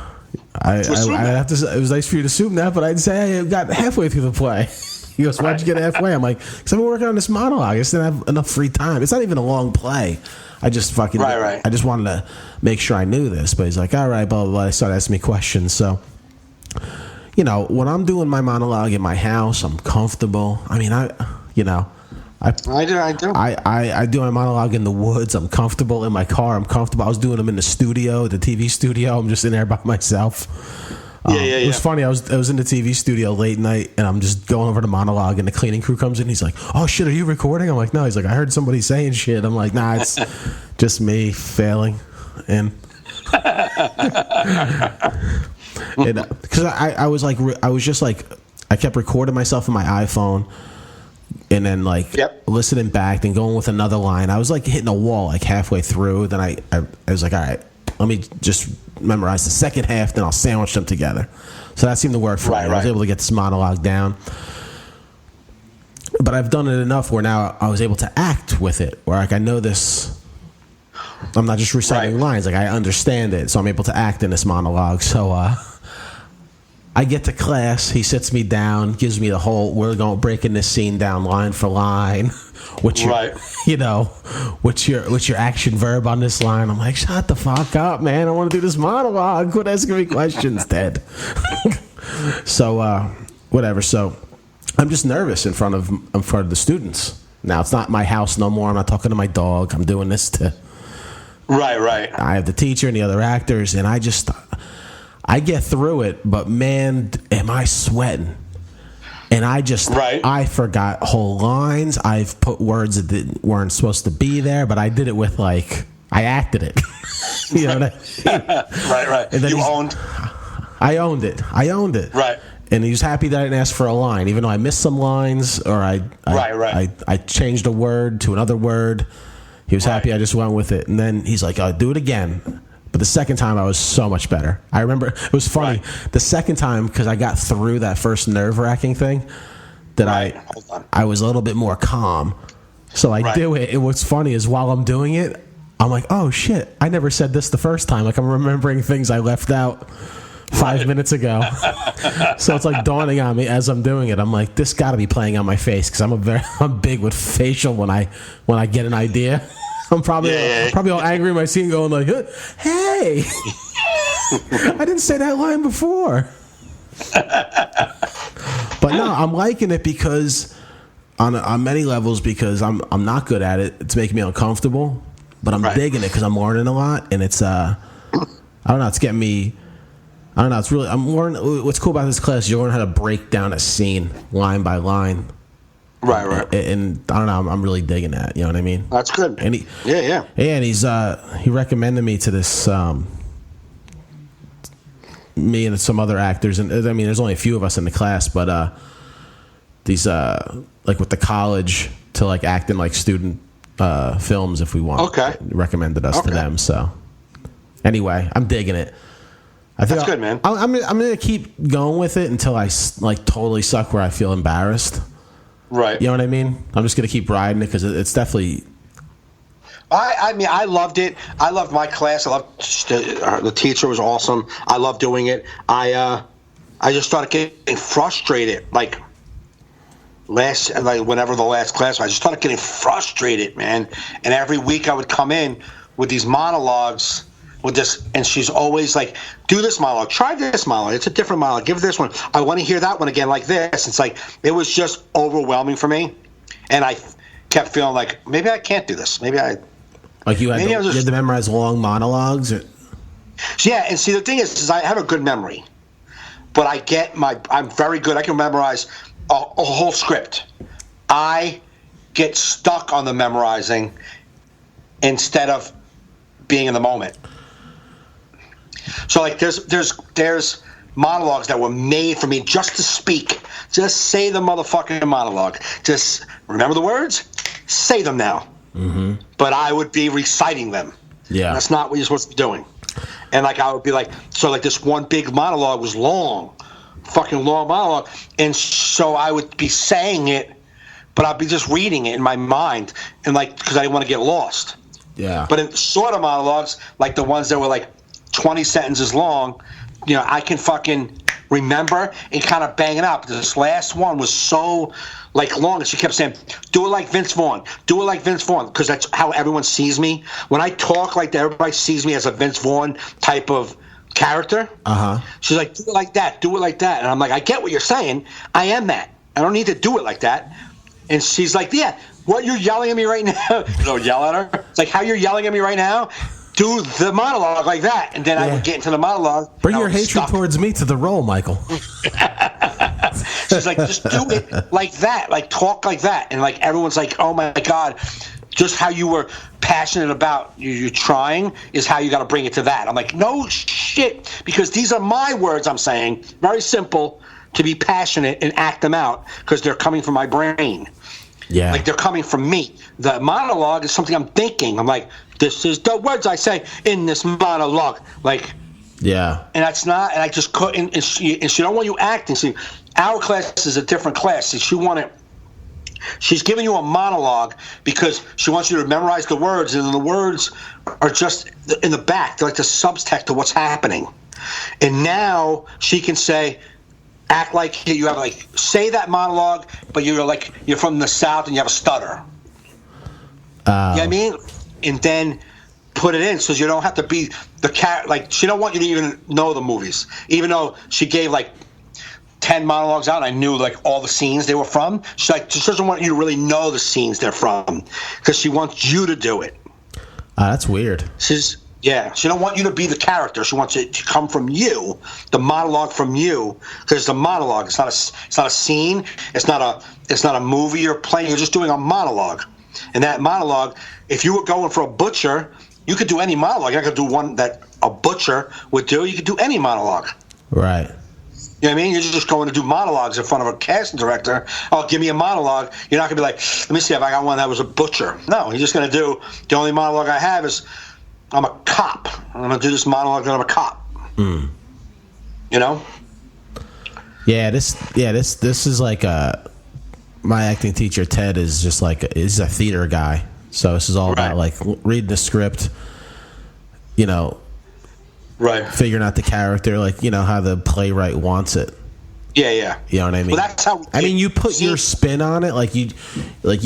have to say, it was nice for you to assume that, but I'd say I got halfway through the play. He goes, why'd you get halfway? I'm like, because I've been working on this monologue. I just didn't have enough free time. It's not even a long play. I just fucking, right. I just wanted to make sure I knew this. But he's like, all right, blah, blah, blah. He started asking me questions. So, when I'm doing my monologue in my house, I'm comfortable. I mean, I do. I do my monologue in the woods. I'm comfortable in my car. I'm comfortable. I was doing them in the studio, the TV studio. I'm just in there by myself. It was funny. I was in the TV studio late night, and I'm just going over the monologue, and the cleaning crew comes in. He's like, "Oh shit, are you recording?" I'm like, "No." He's like, "I heard somebody saying shit." I'm like, "Nah, it's just me failing." And because I was just like, I kept recording myself on my iPhone, and then listening back, then going with another line. I was like hitting a wall like halfway through. Then I was like, all right, let me just memorize the second half, then I'll sandwich them together. So that seemed to work for me. I was able to get this monologue down. But I've done it enough where now I was able to act with it, where I know this. I'm not just reciting lines, I understand it, so I'm able to act in this monologue. So I get to class, he sits me down, gives me the whole, we're breaking this scene down line for line. What's your action verb on this line? I'm like, shut the fuck up, man. I want to do this monologue. Quit asking me questions, Ted. So, whatever. So, I'm just nervous in front of the students. Now, it's not my house no more. I'm not talking to my dog. I'm doing this to... Right. I have the teacher and the other actors, and I get through it, but man, am I sweating. And I forgot whole lines. I've put words that weren't supposed to be there, but I did it with I acted it. You know what I mean? Right. And then I owned it. Right. And he was happy that I didn't ask for a line, even though I missed some lines or I changed a word to another word. He was happy I just went with it. And then he's like, do it again. But the second time, I was so much better. I remember, it was funny. The second time, because I got through that first nerve-wracking thing, that I was a little bit more calm. So I do it. And what's funny is while I'm doing it, I'm like, oh, shit, I never said this the first time. I'm remembering things I left out 5 minutes ago. So it's dawning on me as I'm doing it. I'm like, this got to be playing on my face, because I'm big with facial when I get an idea. I'm probably all angry in my scene going hey, I didn't say that line before. But no, I'm liking it because on many levels, because I'm not good at it. It's making me uncomfortable, but I'm digging it because I'm learning a lot, and it's I don't know, it's getting me. I don't know, it's really, I'm learning. What's cool about this class is you learn how to break down a scene line by line. Right. And I don't know, I'm really digging that. You know what I mean? That's good. And and he recommended me to this, me and some other actors, and I mean, there's only a few of us in the class, but these with the college to act in student films if we want. Okay. Recommended us to them. So anyway, I'm digging it. I think that's good, man. I'm gonna keep going with it until I totally suck where I feel embarrassed. Right. You know what I mean? I'm just going to keep riding it because it's definitely... I mean, I loved it. I loved my class. I loved the teacher was awesome. I loved doing it. I just started getting frustrated. Whenever the last class, I just started getting frustrated, man. And every week I would come in with these monologues with this, and she's always like, do this monologue, try this monologue, it's a different monologue, give this one, I want to hear that one again like this. It's it was just overwhelming for me, and I kept feeling like maybe I can't do this, maybe I you had to memorize long monologues. Yeah, and see, the thing is I have a good memory, but I'm very good, I can memorize a whole script. I get stuck on the memorizing instead of being in the moment. So there's monologues that were made for me just to speak. Just say the motherfucking monologue. Just remember the words, say them now. Mm-hmm. But I would be reciting them. Yeah. That's not what you're supposed to be doing. And I would be so this one big monologue was long, fucking long monologue, and so I would be saying it, but I'd be just reading it in my mind, and like because I didn't want to get lost. Yeah. But in shorter monologues, like the ones that were like 20 sentences long, you know, I can fucking remember and kind of bang it out. This last one was so like long, and she kept saying, "Do it like Vince Vaughn. Do it like Vince Vaughn," because that's how everyone sees me. When I talk like that, everybody sees me as a Vince Vaughn type of character. She's like, "Do it like that. Do it like that." And I'm like, "I get what you're saying. I am that. I don't need to do it like that." And she's like, "Yeah, what you're yelling at me right now?" You know, yell at her. It's like how you're yelling at me right now. Do the monologue like that, and then I would get into the monologue. Bring your hatred towards me to the role, Michael. She's like, just do it like that, like talk like that, and like everyone's like, "Oh my God, just how you were passionate about you trying is how you got to bring it to that." I'm like, no shit, because these are my words. I'm saying very simple to be passionate and act them out because they're coming from my brain. Yeah, like they're coming from me. The monologue is something I'm thinking. I'm like, this is the words I say in this monologue. Like, yeah, and that's not. And I just couldn't. And she don't want you acting. See, our class is a different class. See, she's giving you a monologue because she wants you to memorize the words, and the words are just in the back. They're like the subtext of what's happening. And now she can say, act like you have like say that monologue, but you're from the South and you have a stutter. You know what I mean? And then put it in so you don't have to be the cat. Like she don't want you to even know the movies, even though she gave like 10 monologues out. I knew like all the scenes they were from. She doesn't want you to really know the scenes they're from because she wants you to do it. That's weird. She don't want you to be the character. She wants it to come from you, the monologue from you, because it's a monologue. It's not a scene. It's not a movie you're playing. You're just doing a monologue. And that monologue, if you were going for a butcher, you could do any monologue. You're not going to do one that a butcher would do. You could do any monologue. Right. You know what I mean? You're just going to do monologues in front of a casting director. Oh, give me a monologue. You're not going to be like, let me see if I got one that was a butcher. No, you're just going to do, the only monologue I have is, I'm a cop. I'm going to do this monologue that I'm a cop. You know? Yeah, this is like my acting teacher, Ted, is just like, is a theater guy. So this is all about like reading the script, you know, figuring out the character, like, you know, how the playwright wants it. Yeah. You know what I mean? Well, that's how. I mean, you put your spin on it, like you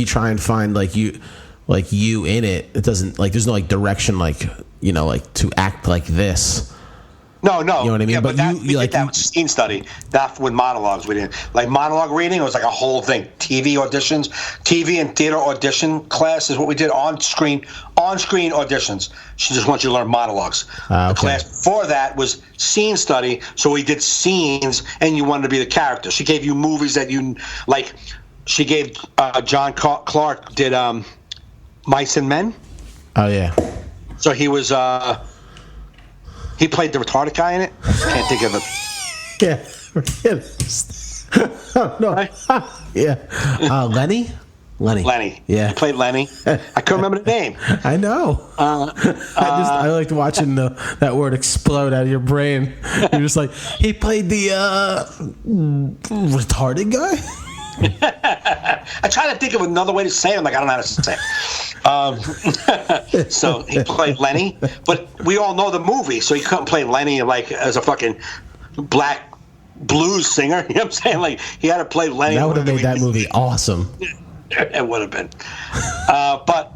try and find like you in it. It doesn't like there's no like direction, like, you know, like to act like this. No. You know what I mean? Yeah, but we did that with scene study. That with monologues, we didn't like monologue reading. It was like a whole thing. TV auditions, TV and theater audition class is what we did. On screen auditions. She just wants you to learn monologues. Okay. The class before that was scene study. So we did scenes, and you wanted to be the character. She gave you movies that you like. She gave John Clark did Mice and Men. Oh yeah. So he was. He played the retarded guy in it. I can't think of it. Yeah, forget it. Oh, no. Yeah. Lenny. Yeah. He played Lenny. I couldn't remember the name. I know. I liked watching that word explode out of your brain. You're just like, he played the retarded guy? I try to think of another way to say it. I'm like, I don't know how to say it. So he played Lenny, but we all know the movie, so he couldn't play Lenny like as a fucking black blues singer. You know what I'm saying? Like he had to play Lenny. That would have made that movie awesome. It would have been. But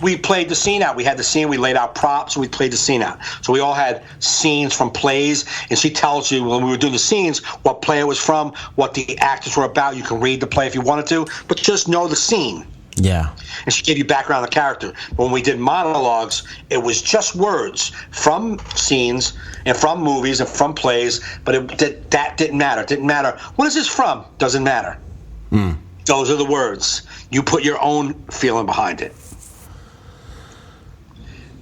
we played the scene out. We had the scene. We laid out props. We played the scene out. So we all had scenes from plays. And she tells you when we were doing the scenes what play it was from, what the actors were about. You can read the play if you wanted to, but just know the scene. Yeah. And she gave you background on the character. But when we did monologues, it was just words from scenes and from movies and from plays. But that didn't matter. It didn't matter. What is this from? Doesn't matter. Those are the words. You put your own feeling behind it.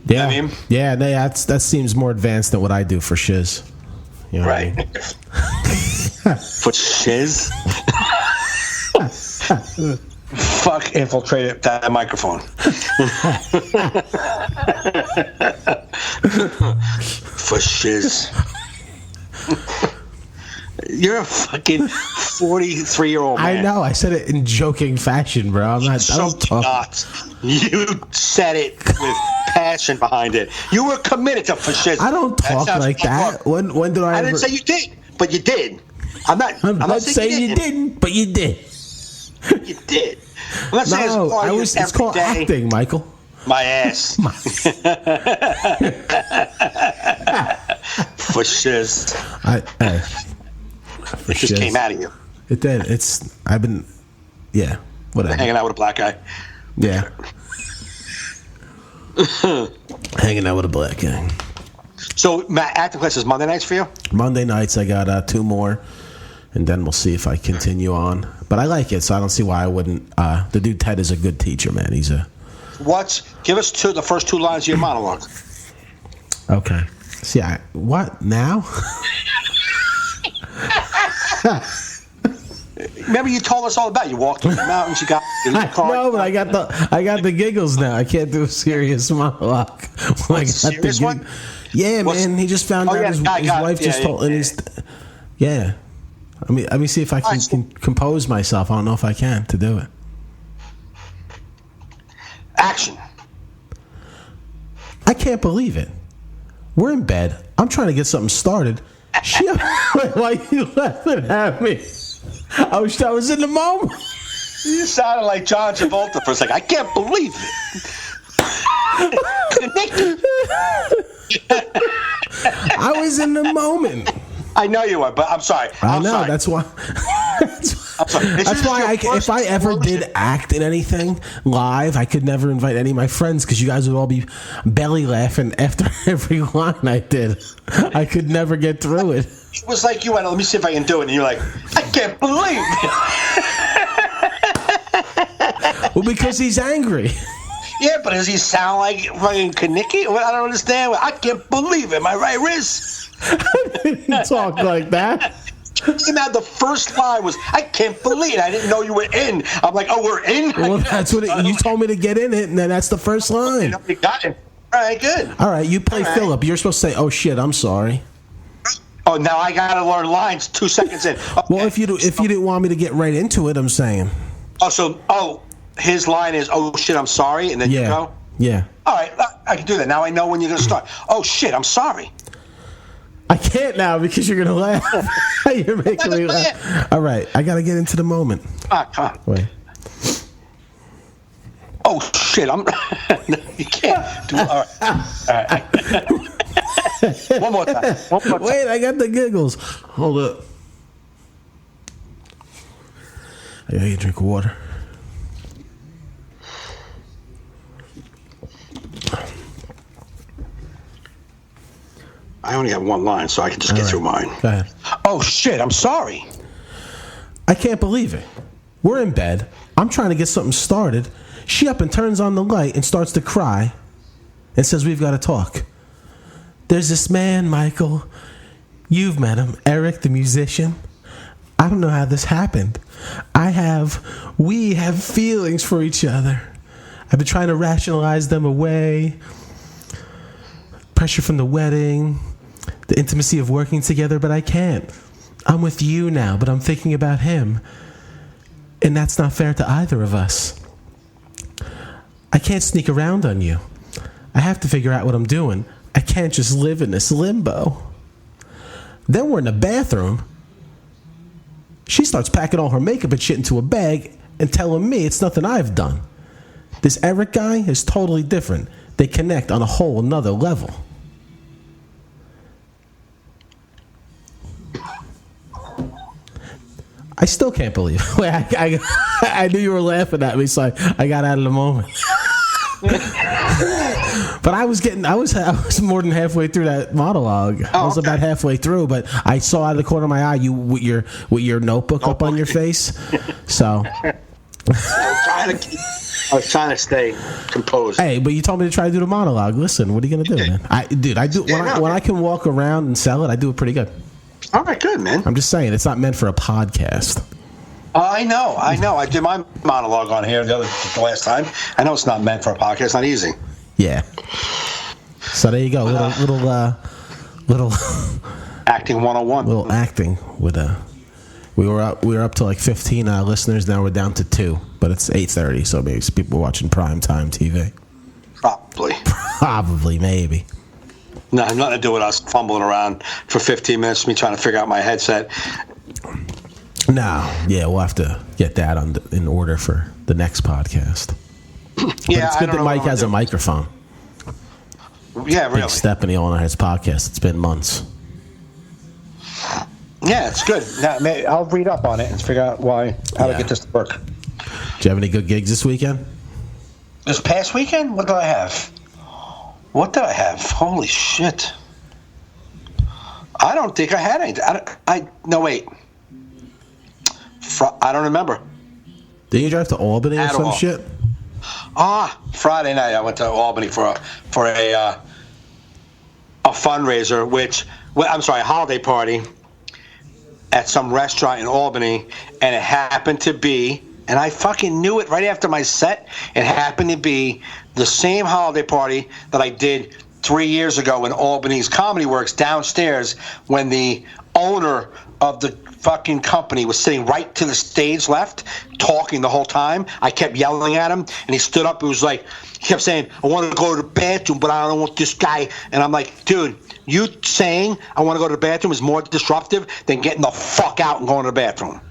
Yeah, You know what I mean? Yeah, that seems more advanced than what I do for shiz. You know Right. what I mean? For shiz? Fuck, infiltrated that microphone. For shiz. You're a fucking 43-year-old man. I know. I said it in joking fashion, bro. I don't talk. Not. You said it with passion behind it. You were committed to fascism. I don't talk like that. When did I? I didn't say you did, but you did. I'm not saying you didn't, but you did. You did. I'm not saying it's called acting, Michael. My ass. Fascist. It just came out of you. It did. Whatever. Hanging out with a black guy. Yeah. Hanging out with a black guy. So, Matt, acting class is Monday nights for you? Monday nights, I got 2 more, and then we'll see if I continue on. But I like it, so I don't see why I wouldn't. The dude Ted is a good teacher, man. Give us the first 2 lines of your monologue. Okay. See, what now? Remember, you told us all about it. You walked through the mountains. You got your car. No, but I got the giggles now. I can't do a serious monologue. Serious one? Yeah, man. He just found out his wife just told, and he's. Yeah. Let me see if I can compose myself. I don't know if I can to do it. Action. I can't believe it. We're in bed. I'm trying to get something started. Why are you laughing at me? I was in the moment. You sounded like John Travolta for a second. I can't believe it. I was in the moment. I know you are, but I'm sorry. I know. Sorry. That's why. I'm sorry. That's why if I ever did act in anything live, I could never invite any of my friends because you guys would all be belly laughing after every line I did. I could never get through it. It was like you went, let me see if I can do it. And you're like, I can't believe it. Well, because he's angry. Yeah, but does he sound like fucking Kaniki? I don't understand. I can't believe it. My right wrist. I didn't talk like that. Now the first line was, I can't believe it. I didn't know you were in. I'm like, oh, we're in? Well, that's what you told me to get in it, and then that's the first line. You got it. All right, good. All right, you play Philip. You're supposed to say, oh, shit, I'm sorry. Oh, now I got to learn lines 2 seconds in. Okay. Well, if you didn't want me to get right into it, I'm saying. His line is, oh, shit, I'm sorry, and then you go? Yeah. All right, I can do that. Now I know when you're going to start. Oh, shit, I'm sorry. I can't now because you're going to laugh. You're making me laugh. All right, I got to get into the moment. Come on. Wait. Oh, shit, you can't do it. All right. One more time. Wait, I got the giggles. Hold up. I got to get a drink of water. I only have 1 line, so I can just get through mine. Go ahead. Oh, shit, I'm sorry. I can't believe it. We're in bed. I'm trying to get something started. She up and turns on the light and starts to cry and says, we've got to talk. There's this man, Michael. You've met him, Eric, the musician. I don't know how this happened. We have feelings for each other. I've been trying to rationalize them away. Pressure from the wedding, the intimacy of working together, but I can't. I'm with you now, but I'm thinking about him. And that's not fair to either of us. I can't sneak around on you. I have to figure out what I'm doing. I can't just live in this limbo. Then we're in the bathroom. She starts packing all her makeup and shit into a bag and telling me it's nothing I've done. This Eric guy is totally different. They connect on a whole another level. I still can't believe it. Wait, I knew you were laughing at me, so I got out of the moment. But I was more than halfway through that monologue. I was about halfway through, but I saw out of the corner of my eye you with your notebook up on your face. So I was trying to stay composed. Hey, but you told me to try to do the monologue. Listen, what are you gonna do, man? When I can walk around and sell it, I do it pretty good. All right, good, man. I'm just saying, it's not meant for a podcast. I know. I did my monologue on here the last time. I know it's not meant for a podcast. It's not easy. Yeah. So there you go. Little Acting 101. A little acting with we were up to like 15 listeners. Now we're down to 2, but it's 8:30, so maybe people watching primetime TV. Probably, maybe. No, nothing to do with us fumbling around for 15 minutes, me trying to figure out my headset. No, yeah, we'll have to get that in order for the next podcast. Yeah, it's good that Mike has a microphone. Yeah, really. Big step in the All in Our Heads podcast. It's been months. Yeah, it's good. Now, I'll read up on it and figure out how to get this to work. Do you have any good gigs this weekend? This past weekend? What did I have? Holy shit. I don't think I had any. No, wait. I don't remember. Did you drive to Albany or some shit? Friday night I went to Albany for a fundraiser, a holiday party at some restaurant in Albany, and it happened to be, and I fucking knew it right after my set, it happened to be the same holiday party that I did 3 years ago in Albany's Comedy Works downstairs, when the owner of the fucking company was sitting right to the stage left, talking the whole time. I kept yelling at him, and he stood up. It was like, he kept saying, I want to go to the bathroom, but I don't want this guy. And I'm like, dude, you saying I want to go to the bathroom is more disruptive than getting the fuck out and going to the bathroom.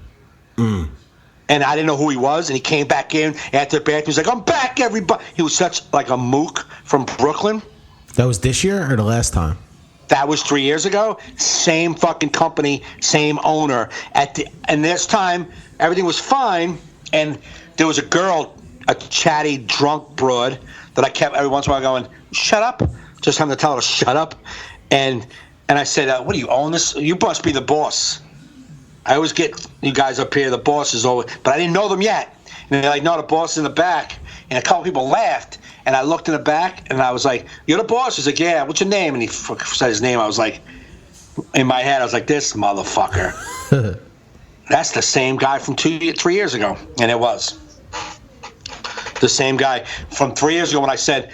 And I didn't know who he was, and he came back in after the bathroom. He's like, I'm back, everybody. He was such like a mook from Brooklyn. That was this year or the last time? That was 3 years ago. Same fucking company, same owner. And this time, everything was fine. And there was a girl, a chatty, drunk broad, that I kept every once in a while going, shut up. Just having to tell her to shut up. And I said, what do you own this? You must be the boss. I always get you guys up here, the boss is always, but I didn't know them yet. And they're like, no, the boss is in the back. And a couple people laughed. And I looked in the back, and I was like, you're the boss? He's like, yeah, what's your name? And he said his name. I was like, in my head, I was like, this motherfucker. That's the same guy from 3 years ago. And it was. The same guy from 3 years ago when I said,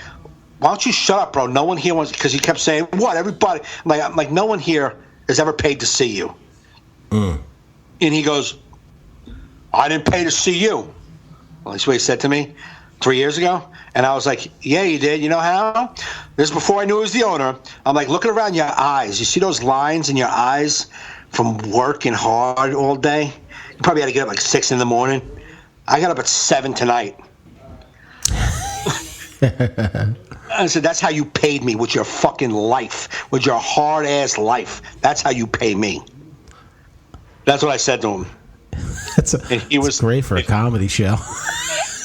why don't you shut up, bro? No one here wants, because he kept saying, what, everybody? I'm like, no one here is ever paid to see you. And he goes, I didn't pay to see you. Well, that's what he said to me 3 years ago. And I was like, yeah, you did. You know how? This is before I knew he was the owner. I'm like, looking around your eyes. You see those lines in your eyes from working hard all day? You probably had to get up like 6 in the morning. I got up at 7 tonight. I said, that's how you paid me, with your fucking life, with your hard-ass life. That's how you pay me. That's what I said to him. It's great for a comedy show.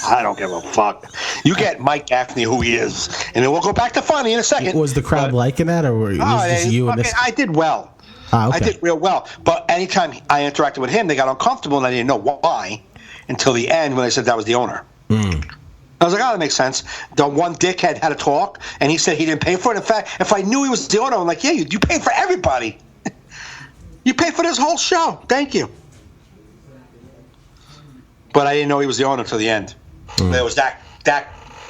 I don't give a fuck. You get Mike Gaffney, who he is, and then we'll go back to funny in a second. Was the crowd liking that, or was just you and this? I did well. Okay. I did real well. But anytime I interacted with him, they got uncomfortable, and I didn't know why until the end when they said that was the owner. I was like, oh, that makes sense. The one dickhead had to talk, and he said he didn't pay for it. In fact, if I knew he was the owner, I'm like, yeah, you paid for everybody. You paid for this whole show. Thank you. But I didn't know he was the owner until the end. There was that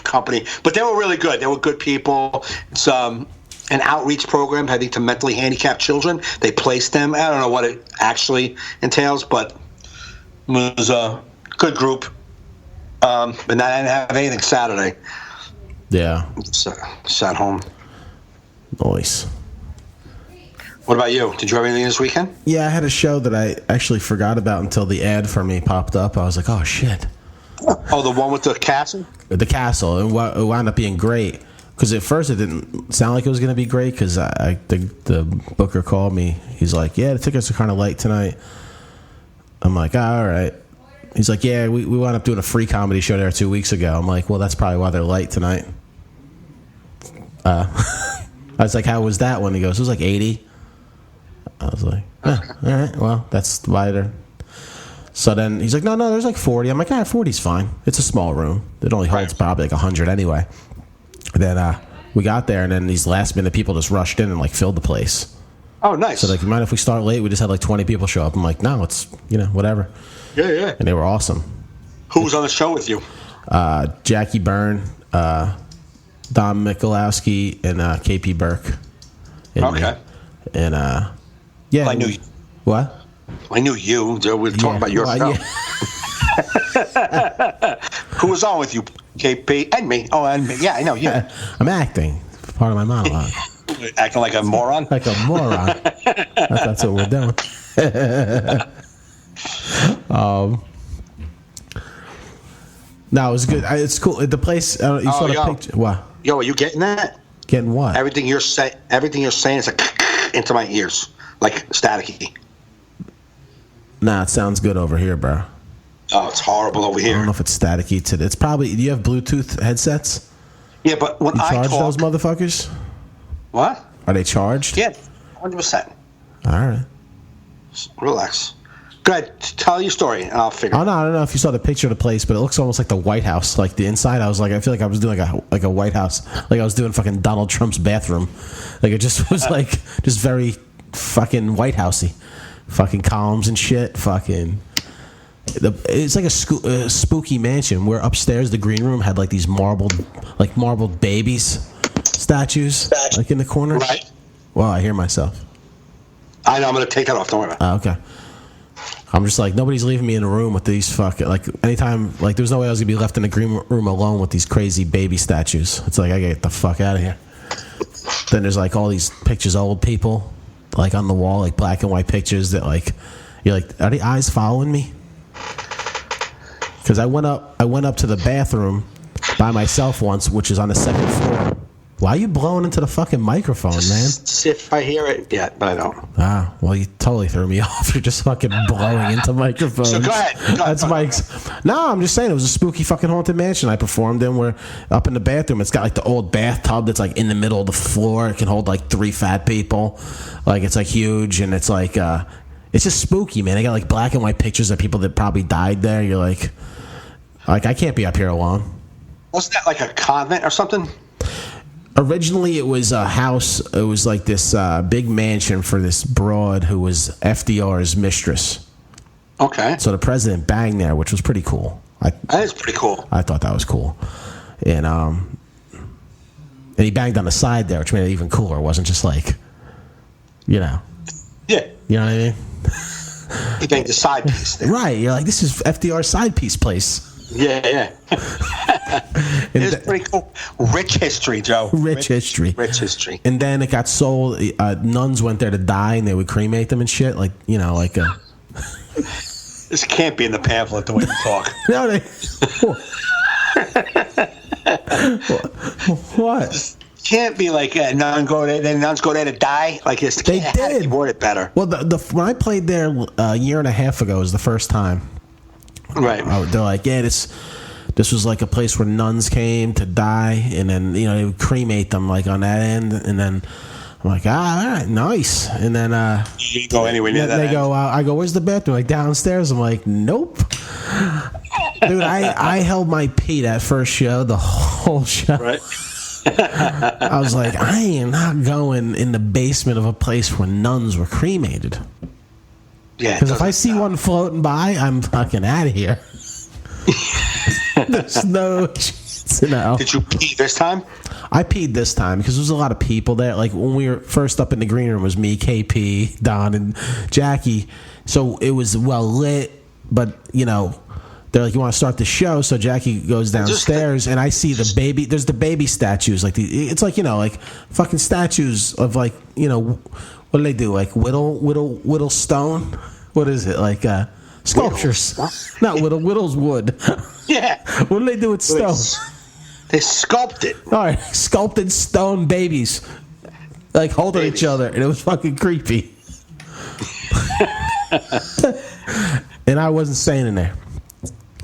company. But they were really good. They were good people. It's an outreach program, I think, to mentally handicapped children. They placed them. I don't know what it actually entails, but it was a good group. But I didn't have anything Saturday. Yeah. So, sat home. Nice. What about you? Did you have anything this weekend? Yeah, I had a show that I actually forgot about until the ad for me popped up. I was like, oh, shit. Oh, the one with the castle? The castle. It wound up being great. Because at first it didn't sound like it was going to be great, because the booker called me. He's like, yeah, the tickets are kind of light tonight. I'm like, all right. He's like, yeah, we wound up doing a free comedy show there 2 weeks ago. I'm like, well, that's probably why they're light tonight. I was like, how was that one? He goes, it was like 80. I was like, all right, well, that's why they're... So then he's like, no, there's like 40. I'm like, 40's fine. It's a small room. It only holds probably like 100 anyway. And then we got there, and then these last-minute people just rushed in and like filled the place. Oh, nice. So like, you mind if we start late? We just had like 20 people show up. I'm like, no, it's, whatever. Yeah. And they were awesome. Who was on the show with you? Jackie Byrne, Don Michalowski, and KP Burke. And Yeah. Well, I knew you. What? I knew you. We were talking about your show. Yeah. Who was on with you, KP? And me. Oh, and me. Yeah, I know you. I'm acting. Part of my monologue. Acting like a moron? Like a moron. That's what we're doing. No, it was good. It's cool. The place. You saw the picture. What? Yo, are you getting that? Getting what? Everything you're saying is like into my ears, like staticky. Nah, it sounds good over here, bro. Oh, it's horrible over I here. don't know if it's staticky today. It's probably. Do you have Bluetooth headsets? Yeah, but when You I charge talk, those motherfuckers? what? Are they charged? Yeah, 100%. All right. Relax. Go ahead, tell your story, and I'll figure. Oh no, I don't know if you saw the picture of the place, but it looks almost like the White House. Like the inside, I feel like I was doing like a White House, like I was doing fucking Donald Trump's bathroom. Like it just was like just very fucking White Housey, fucking columns and shit. Fucking, it's like a spooky mansion. Where upstairs the green room had like these marbled babies statues, like in the corner. Right. Well, I hear myself. I know. I'm gonna take that off. Don't worry about it. Okay. I'm just like, nobody's leaving me in a room with these fucking, like, anytime, like, there's no way I was gonna be left in the green room alone with these crazy baby statues. It's like, I gotta get the fuck out of here. Then there's like all these pictures of old people, like on the wall, like black and white pictures that, like, you're like, are the eyes following me? Because I went up to the bathroom by myself once, which is on the second floor. Why are you blowing into the fucking microphone, man? See if I hear it yet, but I don't. Ah, well, you totally threw me off. You're just fucking blowing into microphones. So go ahead. That's Mike's. No, I'm just saying it was a spooky fucking haunted mansion I performed in. Where up in the bathroom, it's got like the old bathtub that's like in the middle of the floor. It can hold like 3 fat people. Like it's like huge, and it's like it's just spooky, man. They got like black and white pictures of people that probably died there. You're like I can't be up here alone. Wasn't that like a convent or something? Originally, it was a house. It was like this big mansion for this broad who was FDR's mistress. Okay. So the president banged there, which was pretty cool. That is pretty cool. I thought that was cool. And he banged on the side there, which made it even cooler. It wasn't just like, Yeah. you know what I mean? He banged the side piece there. Right. You're like, this is FDR's side piece place. Yeah. It's pretty cool. Rich history, Joe. Rich history. Rich history. And then it got sold. Nuns went there to die, and they would cremate them and shit. Like, you know, like a... This can't be in the pamphlet the way you talk. No, what? Can't be like nuns go there to die. Like this. They did. You word it better. Well, when I played there a year and a half ago was the first time. Right. They're like, yeah, this was like a place where nuns came to die, and then they would cremate them like on that end, and then I'm like, all right, nice. And then you didn't go anywhere near that. They go, I go, where's the bathroom? Like downstairs. I'm like, nope. Dude, I held my pee that first show, the whole show. Right. I was like, I am not going in the basement of a place where nuns were cremated. Yeah. Because if I see one floating by, I'm fucking out of here. There's no chance in hell. Did you pee this time? I peed this time because there was a lot of people there. Like when we were first up in the green room, it was me, KP, Don, and Jackie. So it was well lit, but they're like, you want to start the show? So Jackie goes downstairs, and I see the baby. There's the baby statues, like it's like like fucking statues of like what do they do? Like whittle stone? What is it? Like sculptures? Not whittle's wood. Yeah. What do they do with stone? They sculpt it. All right, sculpted stone babies, like holding each other, and it was fucking creepy. And I wasn't staying in there.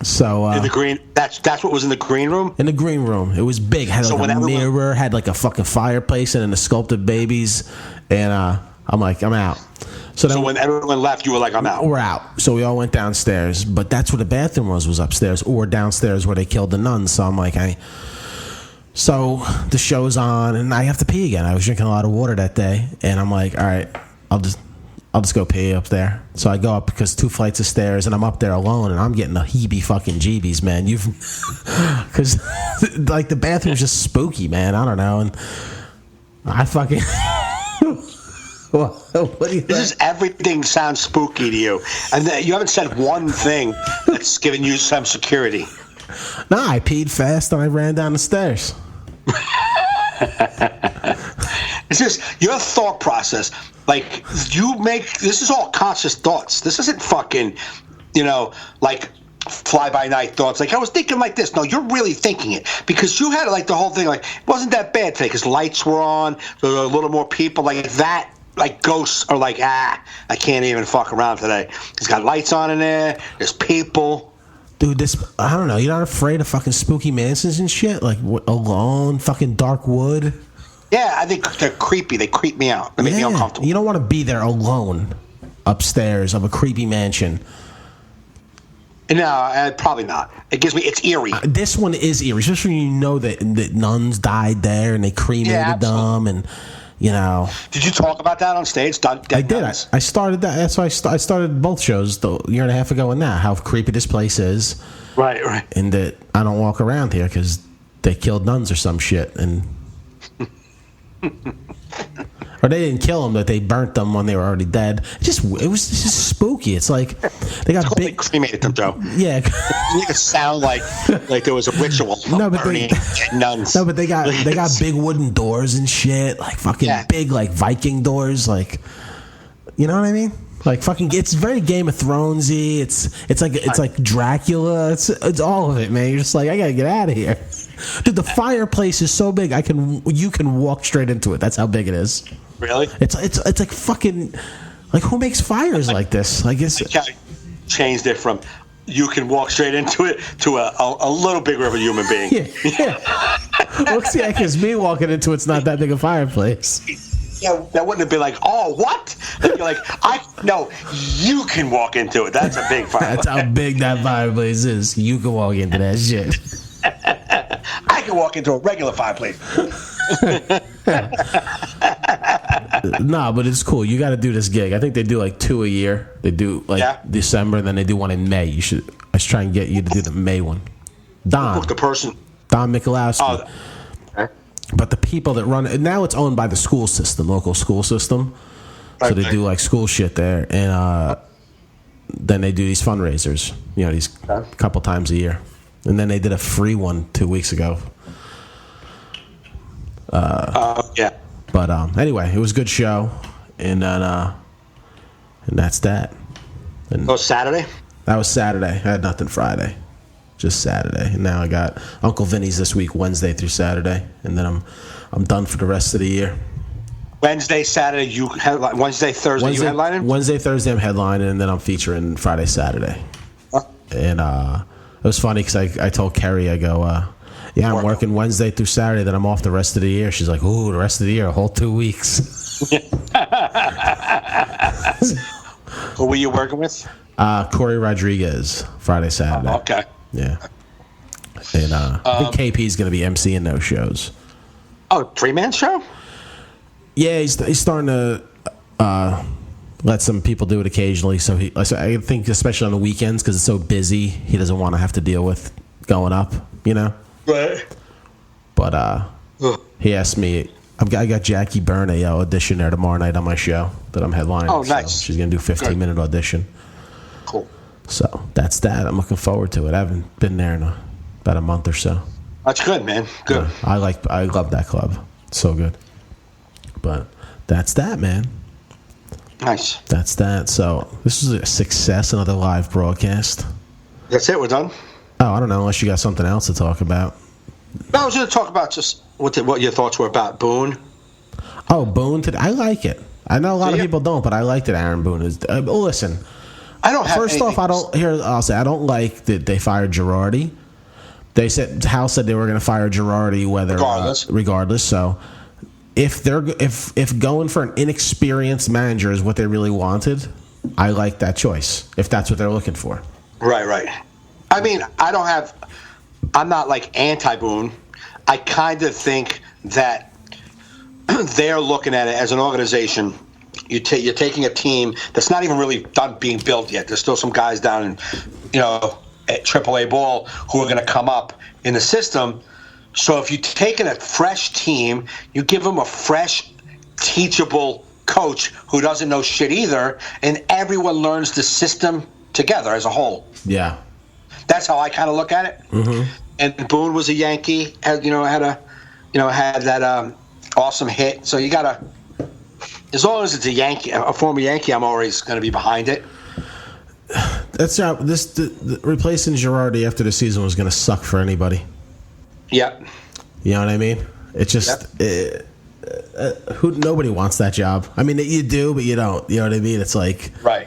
So in the green, that's what was in the green room. In the green room, it was big. Had like a mirror, had like a fucking fireplace, and then the sculpted babies. And I'm like, I'm out. So when everyone left, you were like, I'm out. We're out. So we all went downstairs, but that's where the bathroom was upstairs, or downstairs where they killed the nuns. So I'm like, So the show's on, and I have to pee again. I was drinking a lot of water that day, and I'm like, all right, I'll just go pee up there. So I go up because 2 flights of stairs, and I'm up there alone, and I'm getting the heebie fucking jeebies, man. Because like the bathroom's just spooky, man. I don't know, and I fucking What do you This is everything sounds spooky to you, and you haven't said one thing that's given you some security. No, I peed fast and I ran down the stairs. It's just your thought process. Like, this is all conscious thoughts. This isn't fucking, like fly-by-night thoughts. Like, I was thinking like this. No, you're really thinking it. Because you had, like, the whole thing, like, it wasn't that bad today because lights were on. There were a little more people. Like, that, like, ghosts are like, I can't even fuck around today. He's got lights on in there. There's people. Dude, I don't know. You're not afraid of fucking spooky mansions and shit? Like, alone, fucking dark wood? Yeah, I think they're creepy. They creep me out. They make me uncomfortable. You don't want to be there alone upstairs of a creepy mansion. No, probably not. It's eerie. This one is eerie, especially when you know that nuns died there and they cremated them, and Did you talk about that on stage? I did. I started that. That's why I started both shows a year and a half ago. And now, how creepy this place is, right, and that I don't walk around here because they killed nuns or some shit, and or they didn't kill them, but they burnt them when they were already dead. It was just spooky. It's like they got big cremated them, Joe. Yeah, you make it sound like there was a ritual. No, but nuns. No, but they got big wooden doors and shit, like fucking big like Viking doors, like you know what I mean? Like fucking, it's very Game of Thronesy. It's like Dracula. It's all of it, man. You're just like, I gotta get out of here. Dude, the fireplace is so big. You can walk straight into it. That's how big it is. Really? It's like fucking, like who makes fires like this? I guess changed it from you can walk straight into it to a little bigger of a human being. Yeah. Well, see, because me walking into it's not that big a fireplace. Yeah, that wouldn't have been like, oh, what? You're like, no, you can walk into it. That's a big fireplace. That's how big that fireplace is. You can walk into that shit. I can walk into a regular fireplace. No, but it's cool. You got to do this gig. I think they do like 2 a year. They do December, and then they do one in May. I should try and get you to do the May one. Don Michalowski. Oh, okay. But the people that run it now, it's owned by the school system, local school system. So they do like school shit there, and then they do these fundraisers. These couple times a year, and then they did a free one 2 weeks ago. Yeah. But anyway, it was a good show, and then and that's that. And Saturday? That was Saturday. I had nothing Friday, just Saturday. And now I got Uncle Vinny's this week, Wednesday through Saturday, and then I'm done for the rest of the year. Wednesday, Saturday, you headline. Wednesday, Thursday, you headlining? Wednesday, Thursday, I'm headlining, and then I'm featuring Friday, Saturday. And it was funny because I told Kerry, I go, yeah, I'm working Wednesday through Saturday, then I'm off the rest of the year. She's like, ooh, the rest of the year, a whole 2 weeks. Who were you working with? Corey Rodriguez, Friday, Saturday. Okay. Yeah. And I think KP's going to be emceeing those shows. Oh, 3-man show? Yeah, he's starting to let some people do it occasionally. So I think especially on the weekends because it's so busy, he doesn't want to have to deal with going up, Right. But he asked me, I got Jackie Byrne audition there tomorrow night on my show that I'm headlining. Oh, nice. So she's going to do a 15-minute audition. Cool. So that's that. I'm looking forward to it. I haven't been there in about a month or so. That's good, man. Good. I love that club. It's so good. But that's that, man. Nice. That's that. So this was a success, another live broadcast. That's it. We're done. Oh, I don't know, unless you got something else to talk about. No, I was going to talk about just what your thoughts were about Boone. Oh, Boone today. I like it. I know a lot of people don't, but I like that Aaron Boone is. Listen, I don't have. First off, I'll say I don't like that they fired Girardi. They said Hal said they were going to fire Girardi regardless. So if going for an inexperienced manager is what they really wanted, I like that choice. If that's what they're looking for. Right. I mean, I'm not like anti-Boone. I kind of think that they're looking at it as an organization. You're taking a team that's not even really done being built yet. There's still some guys down in, at AAA ball who are going to come up in the system. So if you're taking a fresh team, you give them a fresh, teachable coach who doesn't know shit either, and everyone learns the system together as a whole. Yeah. That's how I kind of look at it. Mm-hmm. And Boone was a Yankee, had that awesome hit. So you gotta, as long as it's a Yankee, a former Yankee, I'm always going to be behind it. That's the replacing Girardi after the season was going to suck for anybody. Yep. You know what I mean? It's just nobody wants that job. I mean, you do, but you don't. You know what I mean? It's like right.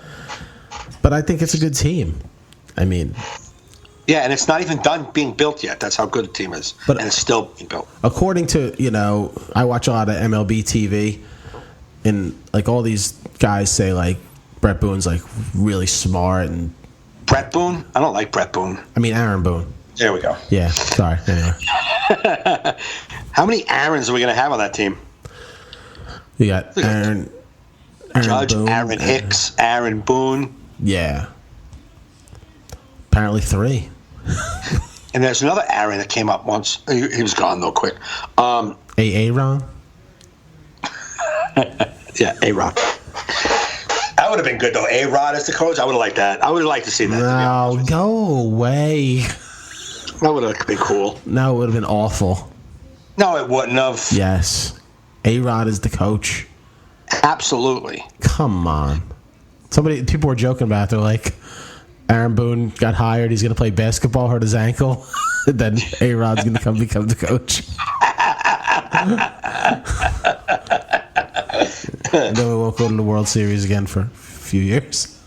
But I think it's a good team. I mean, yeah, and it's not even done being built yet. That's how good the team is, and it's still being built. According to I watch a lot of MLB TV, and like all these guys say like Brett Boone's like really smart and Brett Boone? I don't like Brett Boone. I mean Aaron Boone. There we go. Yeah, sorry. Anyway. How many Aarons are we going to have on that team? You got Aaron Judge, Boone, Aaron Hicks, Aaron Boone. Yeah. Apparently 3. And there's another Aaron that came up once. He was gone though quick. Aaron? Yeah, A-Rod. That would have been good though. A-Rod as the coach. I would have liked that. I would have liked to see that. No, go away. That would have been cool. No, it would have been awful. No, it wouldn't have. Yes. A-Rod is the coach. Absolutely. Come on. People were joking about it. They're like, Aaron Boone got hired. He's going to play basketball, hurt his ankle. Then A-Rod's going to become the coach. And then we won't go to the World Series again for a few years.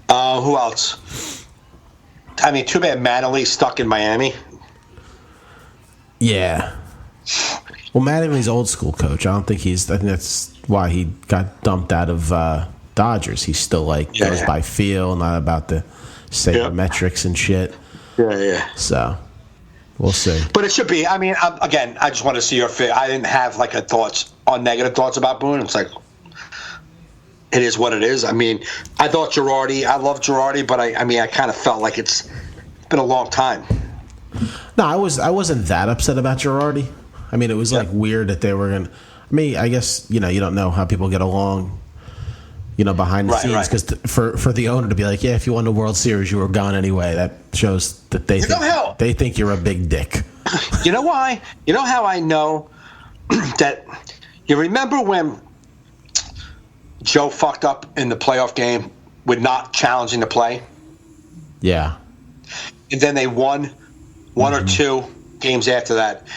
Who else? I mean, too bad Mattingly's stuck in Miami. Yeah. Well, Mattingly's old school coach. I think that's why he got dumped out of Dodgers. He still goes by feel, not about the sabermetrics and shit. Yeah. So we'll see. But it should be. I mean, again, I just want to see your fit. I didn't have negative thoughts about Boone. It's like it is what it is. I mean, I thought Girardi. I love Girardi, but I kind of felt like it's been a long time. No, I wasn't that upset about Girardi. I mean, it was like weird that they were gonna. I mean, I guess you don't know how people get along, behind the scenes. Because for the owner to be like, yeah, if you won the World Series, you were gone anyway. That shows that they think you're a big dick. You know why? You know how I know that? You remember when Joe fucked up in the playoff game with not challenging the play? Yeah. And then they won one or two games after that.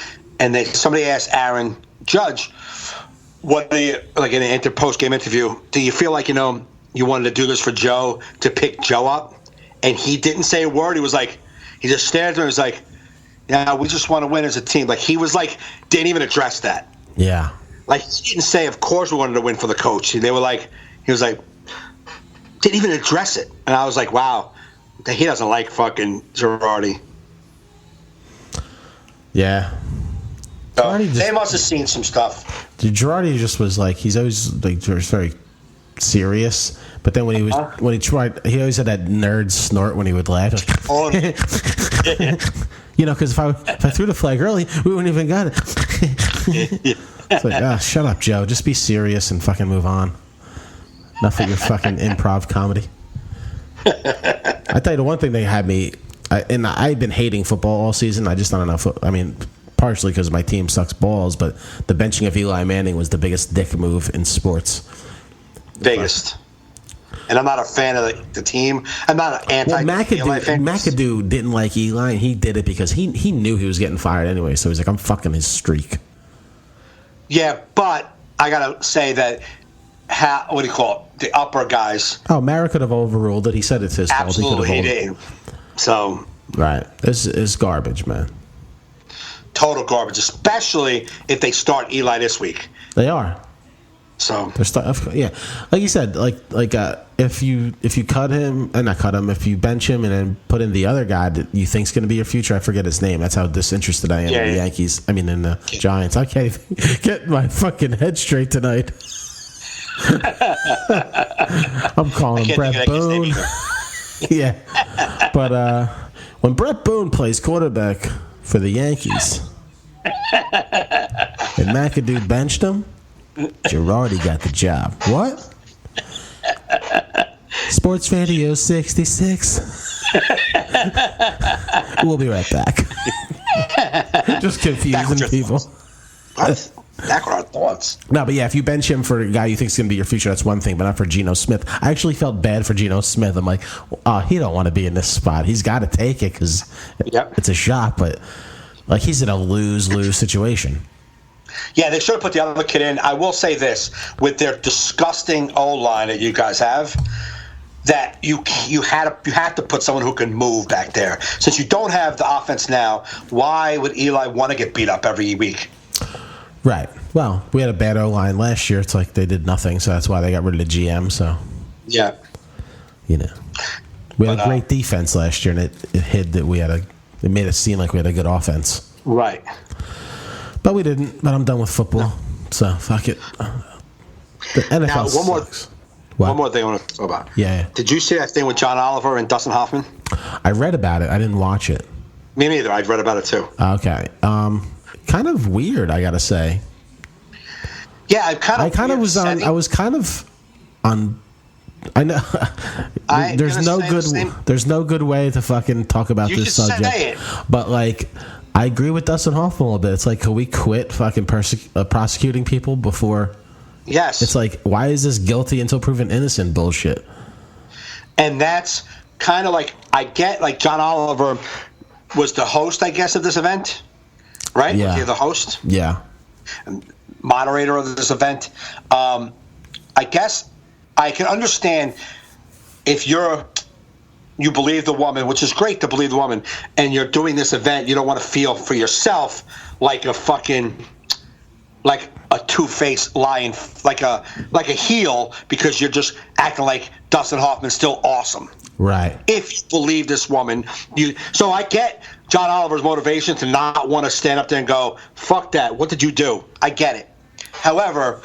And somebody asked Aaron Judge, what do you, like in an post-game interview, do you feel like, you wanted to do this for Joe, to pick Joe up? And he didn't say a word. He was like, he just stared at him and was like, yeah, we just want to win as a team. Like, he was like, didn't even address that. Yeah. Like, he didn't say, of course we wanted to win for the coach. They were like, he was like, didn't even address it. And I was like, wow, he doesn't like fucking Girardi. Yeah. So they must have seen some stuff. Girardi just was like, he's always like very serious. But then when he always had that nerd snort when he would laugh. Like, because if I threw the flag early, we wouldn't even got it. It's like, shut up, Joe. Just be serious and fucking move on. Enough of your fucking improv comedy. I tell you the one thing they had me, I've been hating football all season. I just don't know. I mean, partially because my team sucks balls, but the benching of Eli Manning was the biggest dick move in sports. Biggest. And I'm not a fan of the team. I'm not an anti-Eli fan. McAdoo didn't like Eli, and he did it because he knew he was getting fired anyway. So he's like, I'm fucking his streak. Yeah, but I got to say that, what do you call it? The upper guys. Oh, Mara could have overruled it. He said it's his fault. Absolutely, he didn't. So. Right. This is garbage, man. Total garbage, especially if they start Eli this week. They are. So yeah, like you said, if you cut him and not cut him, if you bench him and then put in the other guy that you think's going to be your future, I forget his name. That's how disinterested I am in the Yankees. I mean, in the Giants. I can't even get my fucking head straight tonight. I'm calling him Brett Boone. Yeah, but when Brett Boone plays quarterback for the Yankees and McAdoo benched him. Girardi got the job. What? Sports Radio 66. We'll be right back. Just confusing people. What? Back with our thoughts. No, but yeah, if you bench him for a guy you think is going to be your future, that's one thing, but not for Geno Smith. I actually felt bad for Geno Smith. I'm like, he don't want to be in this spot. He's got to take it because it's a shot, but like he's in a lose-lose situation. Yeah, they should have put the other kid in. I will say this, with their disgusting O-line that you guys have, that you have to put someone who can move back there. Since you don't have the offense now, why would Eli want to get beat up every week? Right. Well, we had a bad O-line last year. It's like they did nothing, so that's why they got rid of the GM. So, yeah, we had a great defense last year, and it hid that it made it seem like we had a good offense. Right. But we didn't. But I'm done with football, so fuck it. The NFL now, sucks. One more thing I want to talk about. Yeah. Did you see that thing with John Oliver and Dustin Hoffman? I read about it. I didn't watch it. Me neither. I read about it too. Okay. Kind of weird, I gotta say. Yeah, I was kind of on. I know. There's no good way to fucking talk about this subject. Say it. But like, I agree with Dustin Hoffman a little bit. It's like, can we quit fucking prosecuting people before? Yes. It's like, why is this guilty until proven innocent bullshit? And that's kind of like, I get like John Oliver was the host, I guess, of this event. Right? Yeah. Was he the host? Yeah. Moderator of this event. I guess I can understand if you believe the woman, which is great to believe the woman, and you're doing this event, you don't want to feel for yourself like a two-faced lying, like a heel, because you're just acting like Dustin Hoffman's still awesome. Right. If you believe this woman, so I get John Oliver's motivation to not want to stand up there and go, fuck that, what did you do? I get it. However,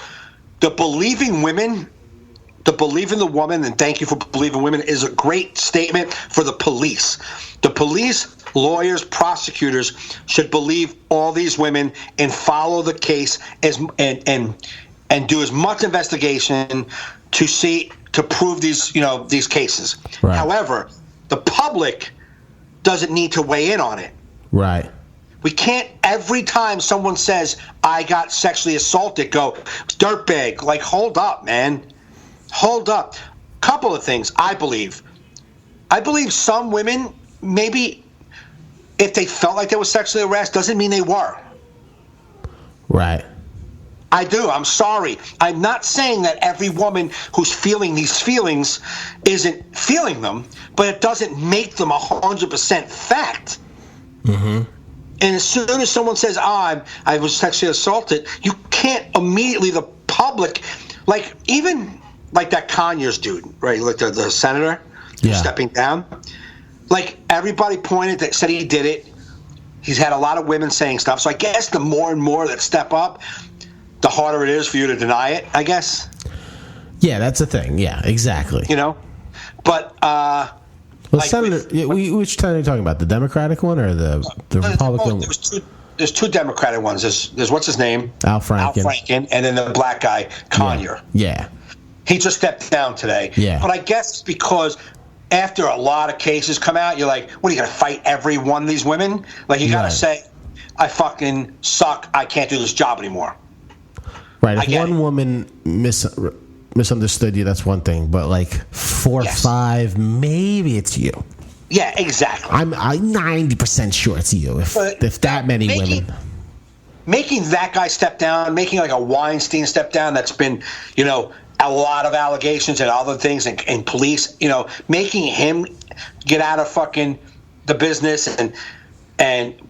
the believing the woman, and thank you for believing women, is a great statement for the police. The police, lawyers, prosecutors should believe all these women and follow the case and do as much investigation to prove these cases. Right. However, the public doesn't need to weigh in on it. Right. We can't, every time someone says, I got sexually assaulted, go, dirtbag. Like, hold up, man. Hold up. Couple of things, I believe. I believe some women, maybe if they felt like they were sexually harassed, doesn't mean they were. Right. I do. I'm sorry. I'm not saying that every woman who's feeling these feelings isn't feeling them, but it doesn't make them 100% fact. Mm-hmm. And as soon as someone says, I was sexually assaulted, you can't immediately, the public, like even like that Conyers dude, right? Like the senator stepping down. Like everybody said he did it. He's had a lot of women saying stuff. So I guess the more and more that step up, the harder it is for you to deny it, I guess. Yeah, that's the thing. Yeah, exactly. But like Senator, which senator are you talking about? The Democratic one or the Republican? There's two Democratic ones. There's what's his name? Al Franken, and then the black guy, Conyers. Yeah. He just stepped down today. Yeah. But I guess it's because after a lot of cases come out, you're like, what, are you going to fight every one of these women? Like, you got to say, I fucking suck. I can't do this job anymore. Right. If one woman misunderstood you, that's one thing. But like 4 or 5, maybe it's you. Yeah, exactly. I'm 90% sure it's you. If that many women. Making that guy step down, making like a Weinstein step down, that's been, a lot of allegations and other things, and police, making him get out of fucking the business, and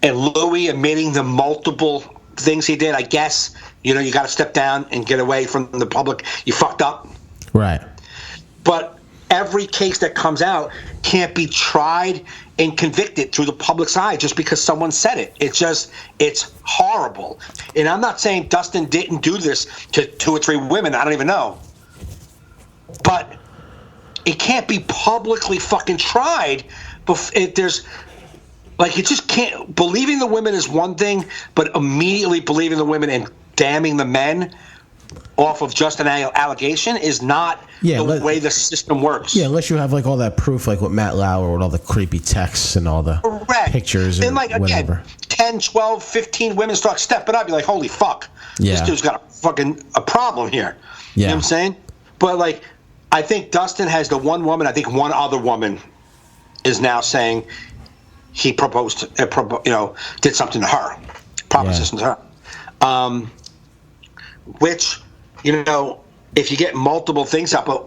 Louis admitting the multiple things he did. I guess you got to step down and get away from the public. You fucked up, right? But every case that comes out can't be tried and convicted through the public's eye just because someone said it. It's horrible. And I'm not saying Dustin didn't do this to 2 or 3 women. I don't even know. But it can't be publicly fucking tried. There's, like, you just can't. Believing the women is one thing, but immediately believing the women and damning the men off of just an allegation is not the way the system works. Yeah, unless you have like all that proof, like with Matt Lauer, with all the creepy texts and all the pictures and like, whatever. Again, 10, 12, 15 women start stepping up. You're like, holy fuck. Yeah. This dude's got a problem here. Yeah. You know what I'm saying? But like, I think Dustin has the one woman. I think one other woman is now saying he proposed, did something to her, proposition to her. Which, if you get multiple things up, but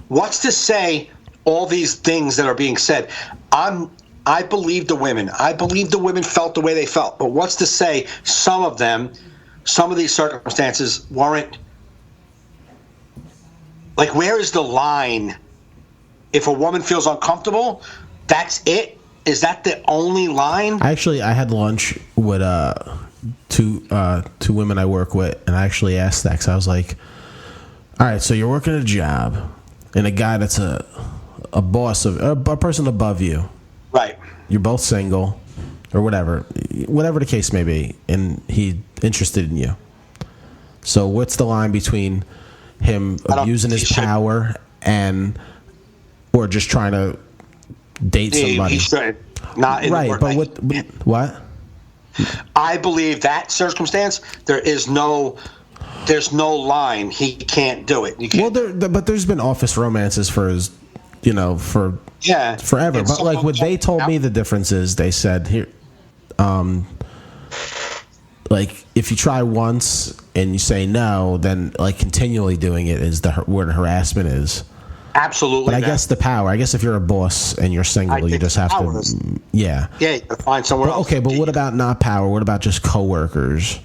what's to say all these things that are being said? I believe the women. I believe the women felt the way they felt. But what's to say some of these circumstances weren't. Like, where is the line? If a woman feels uncomfortable, that's it? Is that the only line? I had lunch with two women I work with, and I actually asked that because I was like, all right, so you're working a job, and a guy that's a boss of a person above you. Right. You're both single, or whatever the case may be, and he's interested in you. So what's the line between him abusing his power or just trying to date somebody? He should not in right, but what? I believe that circumstance there's no line. He can't do it. You can't. Well, but there's been office romances for forever. But like what they told me, the difference is they said here, like if you try once and you say no, then like continually doing it is where the harassment is. Absolutely. But I guess the power. I guess if you're a boss and you're single, you just have to. Yeah. Yeah, you gotta find somewhere else. Okay, but what about not power? What about just coworkers?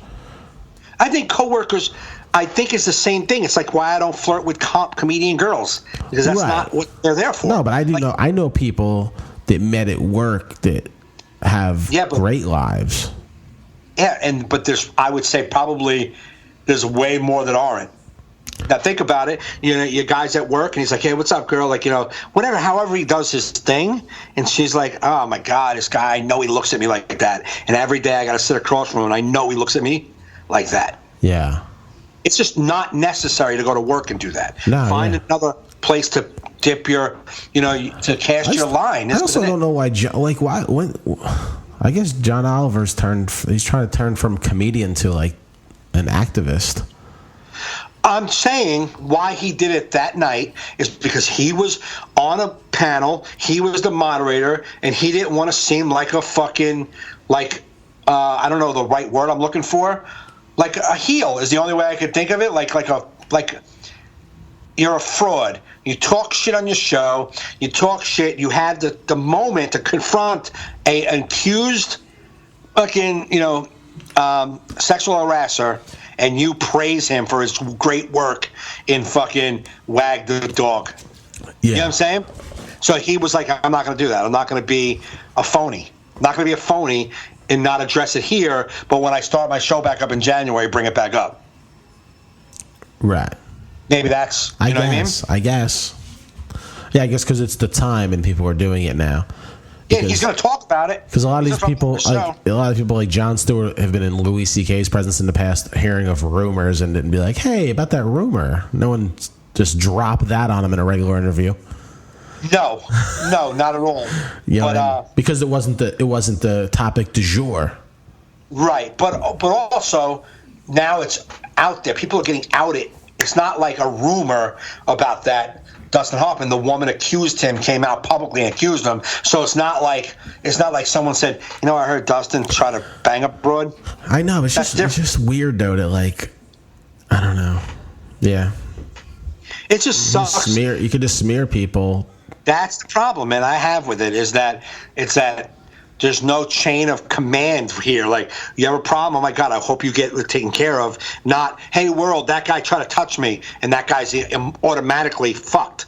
I think coworkers. I think it's the same thing. It's like why I don't flirt with comedian girls because that's not what they're there for. No, but I know people that met at work that have great lives. Yeah, but I would say probably there's way more that aren't. Now think about it. Your guy's at work and he's like, "Hey, what's up, girl?" Like, whatever. However he does his thing, and she's like, "Oh my God, this guy! I know he looks at me like that." And every day I got to sit across from him, and I know he looks at me like that. Yeah. It's just not necessary to go to work and do that. No, Find another place to dip your, to cast your line. I also don't know why. I guess John Oliver's he's trying to turn from comedian to like an activist. I'm saying why he did it that night is because he was on a panel, he was the moderator, and he didn't want to seem like a fucking, I don't know the right word I'm looking for. Like a heel is the only way I could think of it. Like you're a fraud. You talk shit on your show. You talk shit. You had the moment to confront an accused fucking, sexual harasser, and you praise him for his great work in fucking Wag the Dog. Yeah. You know what I'm saying? So he was like, I'm not going to do that. I'm not going to be a phony. I'm not going to be a phony and not address it here, but when I start my show back up in January, bring it back up. Right. Maybe that's, what I mean? I guess. Yeah, I guess because it's the time and people are doing it now. Yeah, he's going to talk about it. Because a lot of these people, like Jon Stewart, have been in Louis C.K.'s presence in the past, hearing of rumors and didn't be like, "Hey, about that rumor." No one just dropped that on him in a regular interview. No, not at all. Because it wasn't the topic du jour. Right, but also now it's out there. People are getting outed. It's not like a rumor about that. Dustin Hoffman, the woman accused him, came out publicly and accused him. So it's not like someone said, I heard Dustin try to bang a broad. I know, but it's just weird though to I don't know. Yeah. It just sucks. You could just smear people. That's the problem, man, I have with it is that there's no chain of command here. Like, you have a problem, oh my God, I hope you get it taken care of. Not, hey, world, that guy tried to touch me, and that guy's automatically fucked.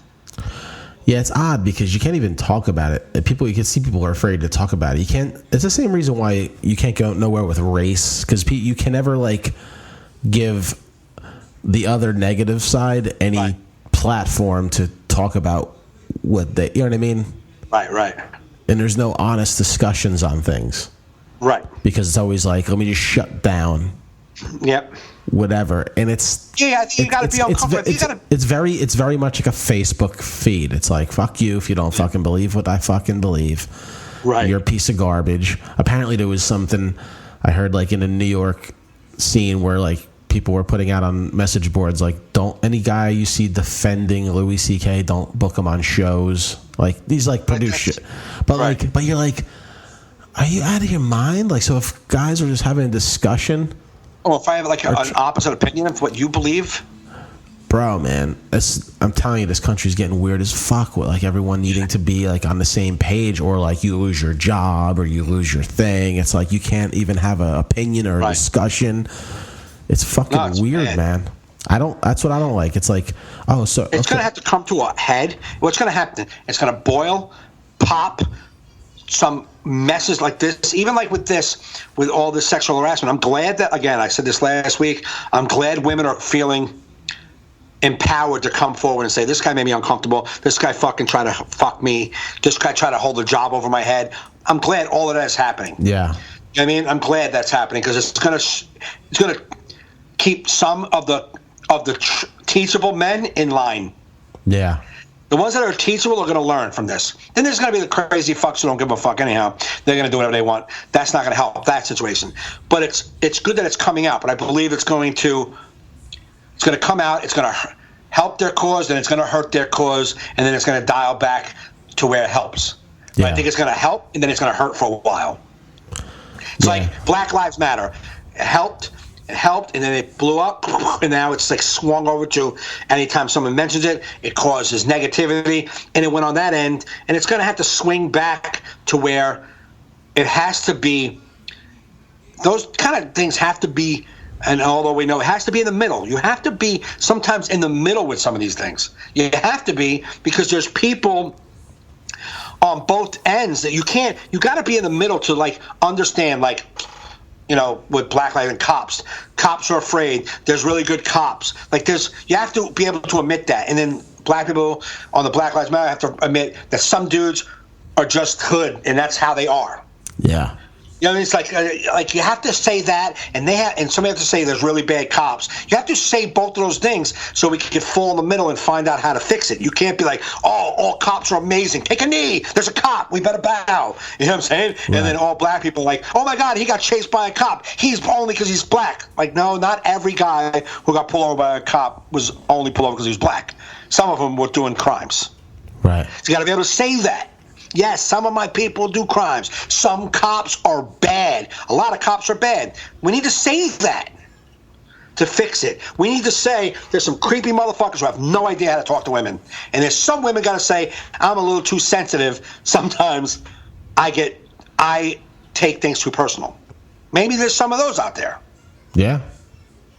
Yeah, it's odd because you can't even talk about it. You can see people are afraid to talk about it. You can't. It's the same reason why you can't go nowhere with race, because you can never give the other negative side any platform to talk about what they. You know what I mean? Right. And there's no honest discussions on things. Right. Because it's always let me just shut down. Yep. whatever, and it's I think you got to be uncomfortable. It's very much like a Facebook feed. It's like, fuck you if you don't fucking believe what I fucking believe. Right. You're a piece of garbage. Apparently there was something I heard like in a New York scene where like people were putting out on message boards like, don't any guy you see defending Louis C.K., don't book him on shows. Like these like produce shit. But right. like, but you're like, are you out of your mind? Like, so if guys are just having a discussion. Oh, if I have like an opposite opinion of what you believe, bro, man, I'm telling you, this country's getting weird as fuck with like everyone needing to be like on the same page, or like you lose your job or you lose your thing. It's like you can't even have an opinion or a discussion. It's fucking weird, man. That's what I don't like. It's like, oh, so it's gonna have to come to a head. What's gonna happen? It's gonna boil, pop. Some messes like this, even like with all this sexual harassment. I'm glad that, again, I said this last week, I'm glad women are feeling empowered to come forward and say, this guy made me uncomfortable. This guy fucking tried to fuck me. This guy tried to hold a job over my head. I'm glad all of that is happening. Yeah. You know what I mean? I'm glad that's happening because it's gonna keep some of the teachable men in line. Yeah. The ones that are teachable are going to learn from this. Then there's going to be the crazy fucks who don't give a fuck anyhow. They're going to do whatever they want. That's not going to help that situation. But it's good that it's coming out. But I believe it's going to come out. It's going to help their cause, then it's going to hurt their cause, and then it's going to dial back to where it helps. Yeah. But I think it's going to help, and then it's going to hurt for a while. It's like Black Lives Matter. It helped, and then it blew up, and now it's like swung over to anytime someone mentions it, it causes negativity, and it went on that end, and it's going to have to swing back to where it has to be. Those kind of things have to be, and although we know it has to be in the middle, you have to be sometimes in the middle with some of these things. You have to be, because there's people on both ends that you got to be in the middle to like understand, like, you know, with Black Lives and cops are afraid. There's really good cops. Like you have to be able to admit that. And then black people on the Black Lives Matter have to admit that some dudes are just hood, and that's how they are. Yeah. You know, it's like you have to say that, and somebody has to say there's really bad cops. You have to say both of those things so we can fall in the middle and find out how to fix it. You can't be like, oh, all cops are amazing. Take a knee. There's a cop. We better bow. You know what I'm saying? Right. And then all black people are like, oh my God, he got chased by a cop. He's only because he's black. Like, no, not every guy who got pulled over by a cop was only pulled over because he was black. Some of them were doing crimes. Right. So you got to be able to say that. Yes, some of my people do crimes. Some cops are bad. A lot of cops are bad. We need to say that to fix it. We need to say there's some creepy motherfuckers who have no idea how to talk to women. And there's some women got to say, I'm a little too sensitive. Sometimes I take things too personal. Maybe there's some of those out there. Yeah.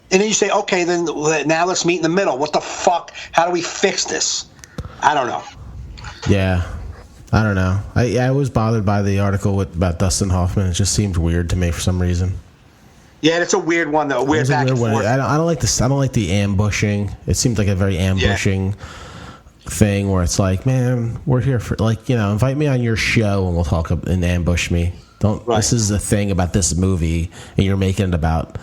And then you say, okay, then now let's meet in the middle. What the fuck? How do we fix this? I don't know. Yeah. I don't know. I was bothered by the article about Dustin Hoffman. It just seemed weird to me for some reason. Yeah, it's a weird one though. Weird back and forth. I don't like this. I don't like the ambushing. It seems like a very ambushing thing where it's like, man, we're here for, like, you know, invite me on your show and we'll talk and ambush me. Don't. Right. This is the thing about this movie, and you're making it about.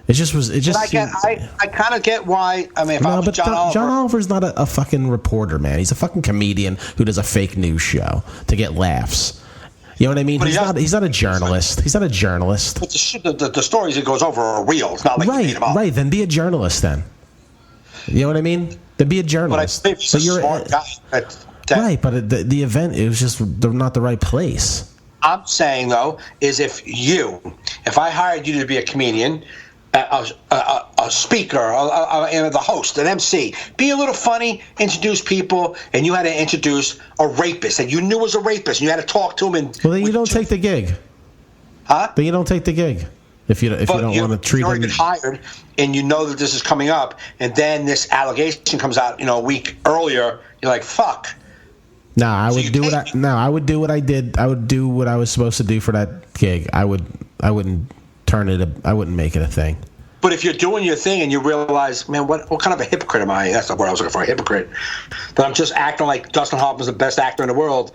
It just was. It just. I kind of get why. I mean, if I was John Oliver. John Oliver's not a fucking reporter, man. He's a fucking comedian who does a fake news show to get laughs. You know what I mean? He's not a journalist. He's not a journalist. But the stories he goes over are real. It's not like you made them up. Right. Then be a journalist. Then. You know what I mean? Then be a journalist. But I think he's a smart guy. Right, but the event, it was just not the right place. I'm saying though is if I hired you to be a comedian. A speaker, the host, an MC. Be a little funny, introduce people, and you had to introduce a rapist that you knew was a rapist, and you had to talk to him. Well, then you don't take the gig. Huh? Then you don't take the gig if you don't want to treat him. You've already been hired, and you know that this is coming up, and then this allegation comes out, a week earlier. You're like, fuck. No, I would do what I did. I would do what I was supposed to do for that gig. I wouldn't turn it. I wouldn't make it a thing. But if you're doing your thing and you realize, man, what kind of a hypocrite am I? That's not what I was looking for, a hypocrite. That I'm just acting like Dustin Hoffman's the best actor in the world.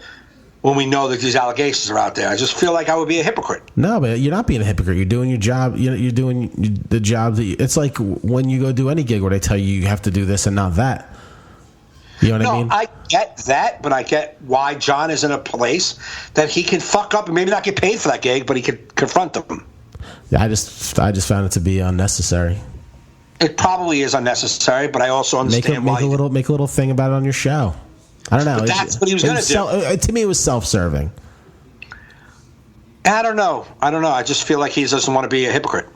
when we know that these allegations are out there. I just feel like I would be a hypocrite. No, but you're not being a hypocrite. You're doing your job. You're doing the job that it's like when you go do any gig where they tell you have to do this and not that. You know what I mean? I get that, but I get why John is in a place that he can fuck up and maybe not get paid for that gig, but he could confront them. I just found it to be unnecessary. It probably is unnecessary, but I also understand make a little thing about it on your show. I don't know. But that's what he was going to do. To me, it was self-serving. I don't know. I just feel like he doesn't want to be a hypocrite.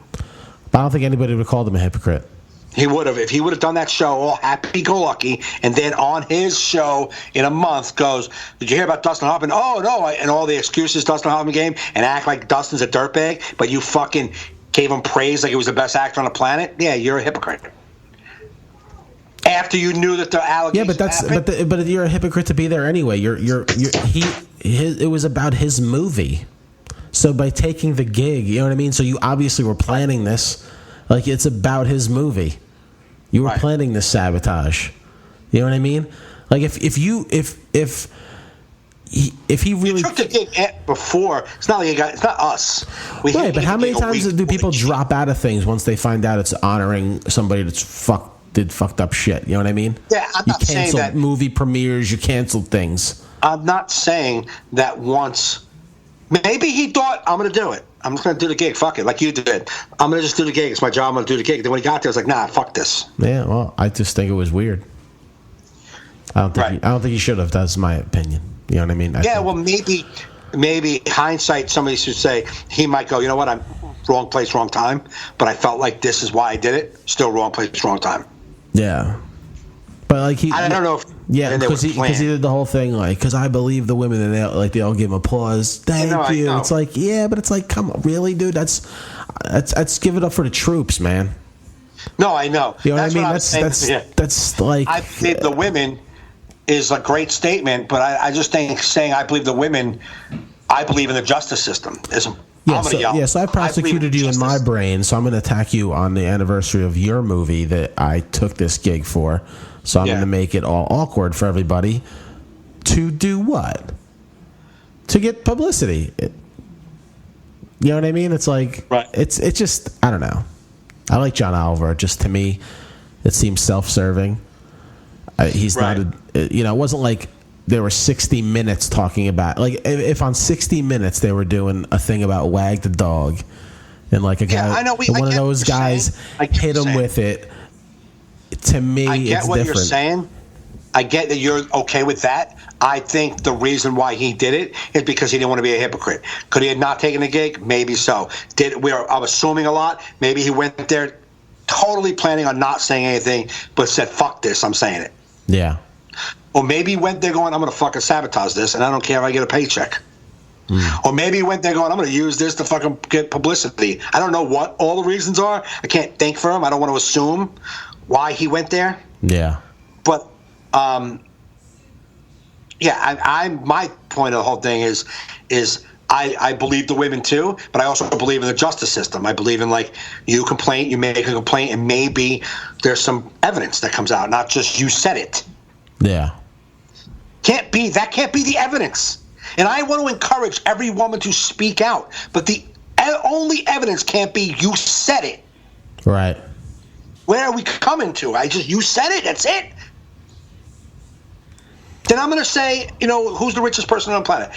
But I don't think anybody would have called him a hypocrite. He would have. If he would have done that show all happy-go-lucky, and then on his show in a month goes, did you hear about Dustin Hoffman? Oh, no. And all the excuses Dustin Hoffman gave, and act like Dustin's a dirtbag, but you fucking gave him praise like he was the best actor on the planet? Yeah, you're a hypocrite. After you knew that the allegations but you're a hypocrite to be there anyway. It was about his movie. So by taking the gig, you know what I mean? So you obviously were planning this. Like, it's about his movie. You were planning this sabotage. You know what I mean? Like, if he really took the gig before, it's not like it's not us. Right, but how many times do people drop out of things once they find out it's honoring somebody that's did fucked up shit? You know what I mean? Yeah, I'm not saying that. You canceled movie premieres. You canceled things. I'm not saying that once. Maybe he thought, I'm going to do it. I'm just going to do the gig. Fuck it, like you did. I'm going to just do the gig. It's my job. I'm going to do the gig. Then when he got there, I was like, nah, fuck this. Yeah, well, I just think it was weird. I don't think he should have. That's my opinion. You know what I mean? Well, maybe hindsight, somebody should say he might go, you know what, I'm wrong place, wrong time. But I felt like this is why I did it. Still wrong place, wrong time. Yeah. But like I don't know if because he did the whole thing like because I believe the women and they all give him applause. Thank you. It's like but it's like come on, really, dude. That's give it up for the troops, man. No, I know. You know what I mean? That's like I believe the women is a great statement, but I just think saying I believe the women, I believe in the justice system is. So I prosecuted you in my brain, so I'm going to attack you on the anniversary of your movie that I took this gig for. So I'm going to make it all awkward for everybody. To do what? To get publicity. You know what I mean? It's like it's just I don't know. I like John Oliver. Just to me, it seems self-serving. He's not. It wasn't like there were 60 Minutes talking about like if on 60 Minutes they were doing a thing about Wag the dog, and like a guy, one of those guys hit him with it. To me, I get it's what different. You're saying. I get that you're okay with that. I think the reason why he did it is because he didn't want to be a hypocrite. Could he have not taken the gig? Maybe so. I'm assuming a lot. Maybe he went there totally planning on not saying anything, but said, fuck this, I'm saying it. Yeah. Or maybe he went there going, I'm going to fucking sabotage this, and I don't care if I get a paycheck. Or maybe he went there going, I'm going to use this to fucking get publicity. I don't know what all the reasons are. I can't think for him. I don't want to assume why he went there. Yeah. But, my point of the whole thing is I believe the women too, but I also believe in the justice system. I believe in like you make a complaint, and maybe there's some evidence that comes out, not just you said it. Yeah. That can't be the evidence. And I want to encourage every woman to speak out, but the only evidence can't be you said it. Right. Where are we coming to? You said it. That's it. Then I'm going to say, who's the richest person on the planet?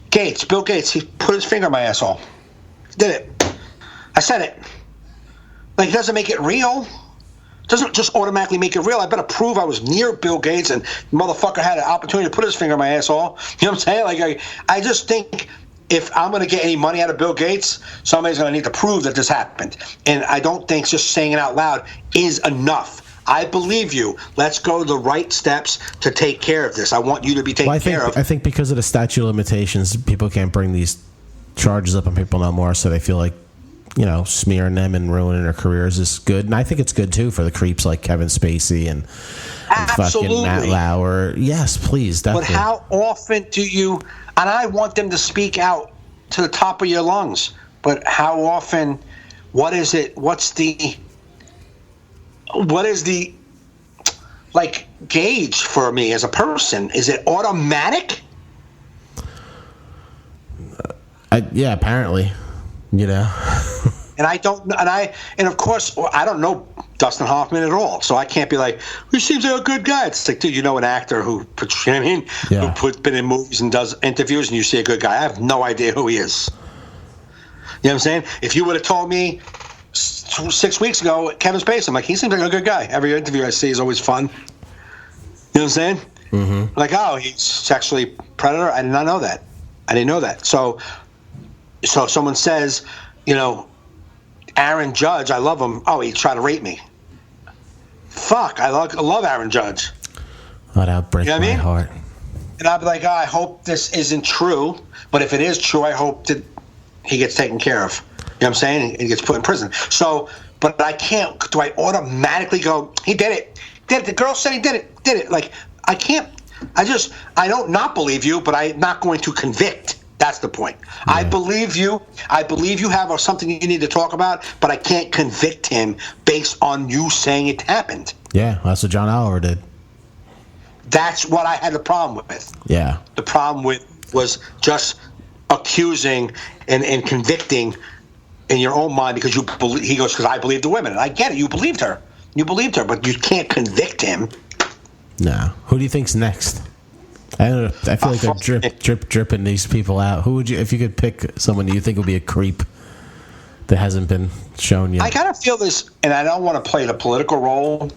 Gates, Bill Gates. He put his finger in my asshole. Did it. I said it. Like, it doesn't make it real. It doesn't just automatically make it real. I better prove I was near Bill Gates and the motherfucker had an opportunity to put his finger in my asshole. You know what I'm saying? Like, I just think if I'm going to get any money out of Bill Gates, somebody's going to need to prove that this happened. And I don't think just saying it out loud is enough. I believe you. Let's go the right steps to take care of this. I want you to be taken care of. I think because of the statute of limitations, people can't bring these charges up on people no more, so they feel like, smearing them and ruining their careers is good. And I think it's good, too, for the creeps like Kevin Spacey and fucking Matt Lauer. Yes, please, definitely. But how often do you... And I want them to speak out to the top of your lungs. But how often... What is it? What is the like gauge for me as a person? Is it automatic? Yeah, apparently, you know. And I don't, and of course, I don't know Dustin Hoffman at all, so I can't be like, he seems like a good guy. It's like, dude, you know, an actor who, you know what I mean, Yeah. been in movies and does interviews, and you see a good guy. I have no idea who he is. You know what I'm saying? If you would have told me 6 weeks ago, Kevin Spacey, I'm like, he seems like a good guy. Every interview I see is always fun. You know what I'm saying? Mm-hmm. Like, oh, he's sexually predator. I did not know that. I didn't know that. So if someone says, you know, Aaron Judge, I love him. Oh, he tried to rape me. Fuck, I love Aaron Judge. Oh, that would break my heart. And I'd be like, oh, I hope this isn't true. But if it is true, I hope that he gets taken care of. You know what I'm saying? He gets put in prison. So, but I can't. Do I automatically go, he did it? Did it? The girl said he did it. Did it? Like, I can't. I don't not believe you, but I'm not going to convict. That's the point. Yeah. I believe you. I believe you have something you need to talk about, but I can't convict him based on you saying it happened. Yeah, that's what John Oliver did. That's what I had the problem with. Yeah. The problem was just accusing and convicting in your own mind because you believe. He goes, because I believe the women. And I get it. You believed her. But you can't convict him. No. Who do you think's next? I don't know. I feel like they're dripping these people out. Who would you, if you could pick someone you think would be a creep that hasn't been shown yet? I kind of feel this, and I don't want to play the political role.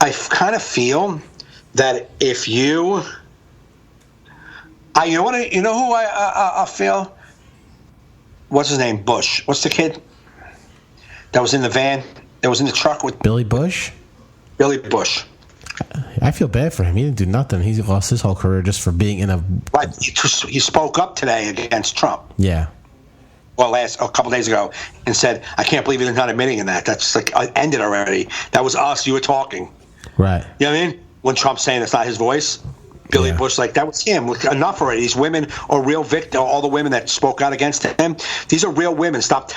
I kind of feel that if you know who I feel? What's his name? Bush. What's the kid that was in the van? That was in the truck with Billy Bush? Billy Bush. I feel bad for him. He didn't do nothing. He lost his whole career just for being in a... Right. He spoke up today against Trump. Yeah. Well, a couple days ago, and said, I can't believe he's not admitting in that. That's like, ended already. That was us. You were talking. Right. You know what I mean? When Trump's saying it's not his voice, Billy Bush, like, that was him. Enough already. These women are real victims. All the women that spoke out against him, these are real women. Stop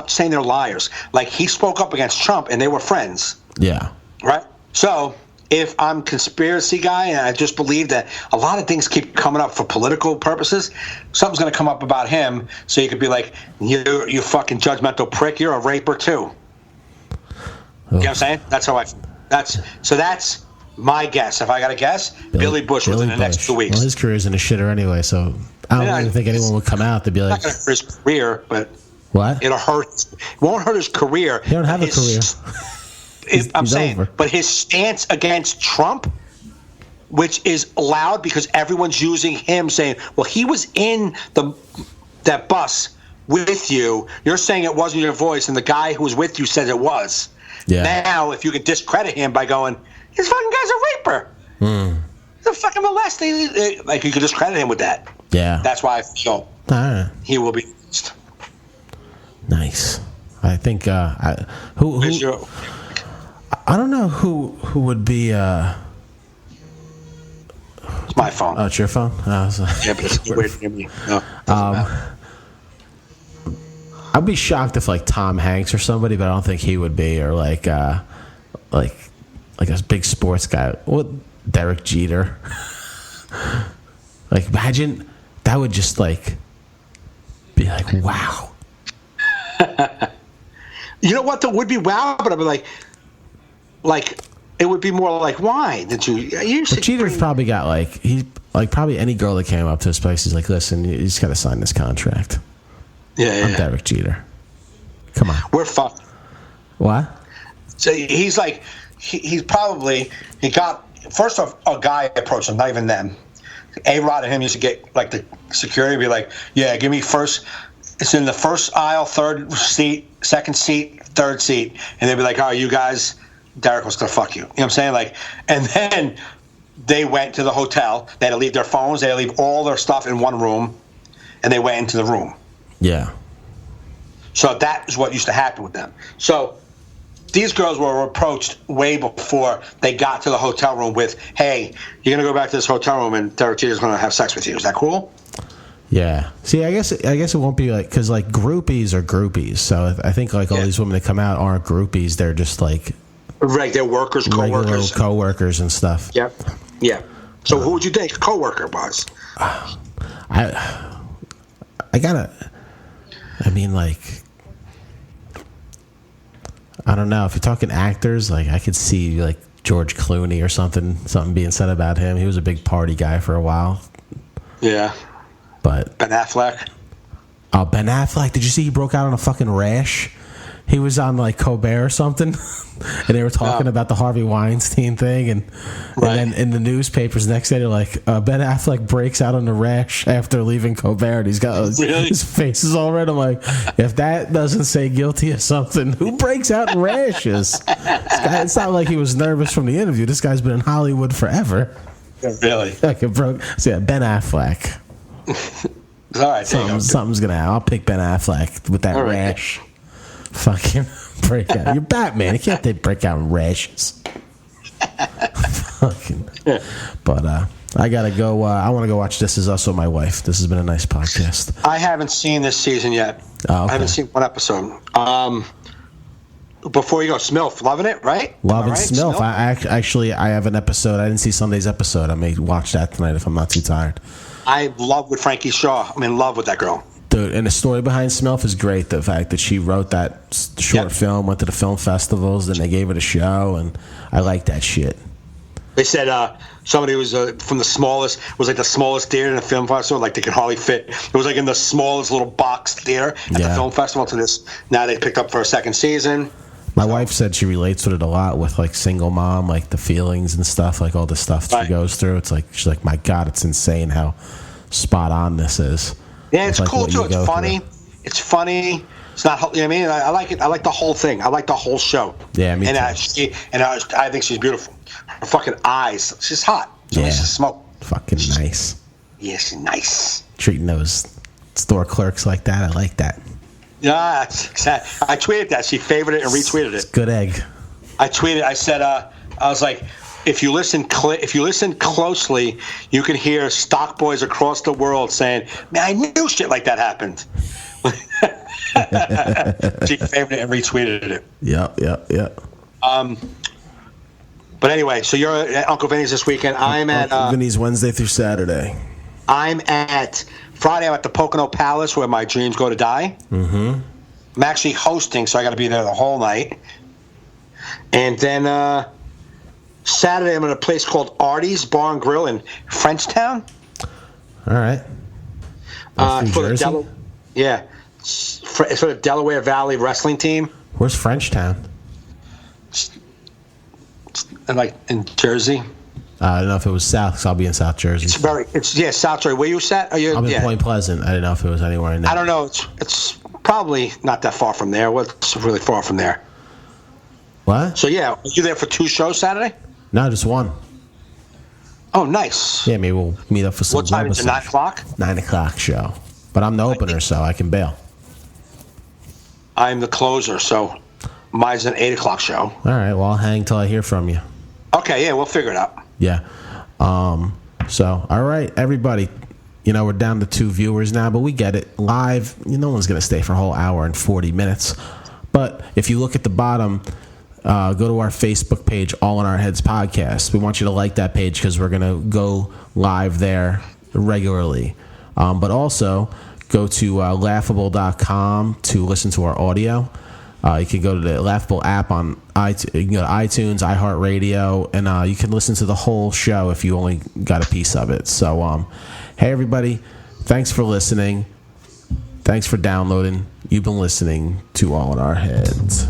saying they're liars. Like, he spoke up against Trump, and they were friends. Yeah. Right? So... if I'm conspiracy guy and I just believe that a lot of things keep coming up for political purposes, something's going to come up about him, so you could be like, you fucking judgmental prick, you're a raper too. You know what I'm saying? That's how that's my guess. If I got to guess, Billy Bush within the next 2 weeks. Well, his career's in a shitter anyway, so I don't even think anyone would come out to be like... It's not going to hurt his career, but... What? It'll hurt. It won't hurt his career. He don't have a career. I'm saying, over. But his stance against Trump, which is allowed because everyone's using him, saying, well, he was in that bus with you. You're saying it wasn't your voice, and the guy who was with you says it was. Yeah. Now, if you can discredit him by going, this fucking guy's a raper. He's a fucking molester. Like, you could discredit him with that. Yeah. That's why I feel he will be released. Nice. I think who I don't know who would be. It's my phone. Oh, it's your phone. Yeah, but it's weird to hear me. No, I'd be shocked if like Tom Hanks or somebody, but I don't think he would be, or like a big sports guy. What, Derek Jeter? Like, imagine that would just like be like, wow. You know what? That would be wow, but I'd be like it would be more like, why did you? But Jeter's probably got probably any girl that came up to his place, he's like, listen, you just got to sign this contract. Yeah. I'm Derek Jeter. Come on, we're fucked. What? So he's like, he got, first off, a guy approached him, not even them. A-Rod and him used to get like the security, be like, yeah, give me first. It's in the first aisle, third seat, second seat, third seat, and they'd be like, oh, you guys, Derek was gonna fuck you. You know what I'm saying? Like, and then they went to the hotel. They had to leave their phones. They had to leave all their stuff in one room, and they went into the room. Yeah. So that is what used to happen with them. So these girls were approached way before they got to the hotel room with, hey, you're going to go back to this hotel room and Derek Jeter's going to have sex with you. Is that cool? Yeah. See, I guess it won't be like, because like groupies are groupies. So I think like all these women that come out aren't groupies. They're just like, Right, their workers, regular co-workers. co-workers and stuff. Yep. Yeah. So who would you think co-worker was? I mean, like, I don't know. If you're talking actors, like, I could see, like, George Clooney or something being said about him. He was a big party guy for a while. Yeah. But Ben Affleck. Oh, Ben Affleck. Did you see he broke out on a fucking rash? He was on, like, Colbert or something, and they were talking about the Harvey Weinstein thing, and then in the newspapers the next day they're like, Ben Affleck breaks out on a rash after leaving Colbert, and he's got his face is all red. I'm like, if that doesn't say guilty of something, who breaks out in rashes? This guy, it's not like he was nervous from the interview. This guy's been in Hollywood forever. Really? Like it broke. So yeah, Ben Affleck. All right, something's gonna happen. I'll pick Ben Affleck with that rash. Fucking break out. You're Batman. You can't break out in rashes. Fucking. But I gotta go. I want to go watch This Is Us with my wife. This has been a nice podcast. I haven't seen this season yet. Oh, okay. I haven't seen one episode. Before you go, Smilf, loving it, right? Loving Smilf. I have an episode. I didn't see Sunday's episode. I may watch that tonight if I'm not too tired. I love with Frankie Shaw. I'm in love with that girl. Dude, and the story behind Smilf is great. The fact that she wrote that short film, went to the film festivals, then they gave it a show, and I like that shit. They said somebody was from the smallest, was like the smallest theater in the film festival, like they could hardly fit. It was like in the smallest little box theater at the film festival to this. Now they picked up for a second season. My wife said she relates with it a lot with like single mom, like the feelings and stuff, like all the stuff she goes through. It's like, she's like, my God, it's insane how spot on this is. Yeah, it's cool too. It's funny. It's funny. It's not. You know what I mean? I like it. I like the whole thing. I like the whole show. Yeah, me too. I think she's beautiful. Her fucking eyes. She's hot. She makes you smoke. Fucking nice. Yeah, she's nice. Treating those store clerks like that. I like that. Yeah, exactly. I tweeted that. She favored it and retweeted it. It's good egg. I tweeted. I said. I was like, if you listen closely, you can hear stock boys across the world saying, "Man, I knew shit like that happened." She favored it and retweeted it. Yep. But anyway, so you're at Uncle Vinny's this weekend. I'm at Uncle Vinny's Wednesday through Saturday. I'm at Friday. I'm at the Pocono Palace where my dreams go to die. Mm-hmm. I'm actually hosting, so I got to be there the whole night. And then Saturday, I'm at a place called Artie's Bar and Grill in Frenchtown. All right. For the it's for the Delaware Valley wrestling team. Where's Frenchtown? Like in Jersey. I don't know if it was South, because I'll be in South Jersey. It's South Jersey. Where you at? I'm in Point Pleasant. I didn't know if it was anywhere in there. I don't know. It's probably not that far from there. What's really far from there? What? So yeah, are you there for 2 shows Saturday? No, just one. Oh, nice. Yeah, maybe we'll meet up for some. What time is it? 9 o'clock? 9 o'clock show. But I'm the opener, so I can bail. I'm the closer, so mine's an 8 o'clock show. All right, well, I'll hang till I hear from you. Okay, yeah, we'll figure it out. Yeah. So, all right, everybody. You know, we're down to 2 viewers now, but we get it. Live, no one's going to stay for a whole hour and 40 minutes. But if you look at the bottom, go to our Facebook page, All in Our Heads Podcast. We want you to like that page because we're going to go live there regularly. But also, go to laughable.com to listen to our audio. You can go to the Laughable app on iTunes. You can go to iTunes, iHeartRadio, and you can listen to the whole show if you only got a piece of it. So, hey, everybody, thanks for listening. Thanks for downloading. You've been listening to All in Our Heads.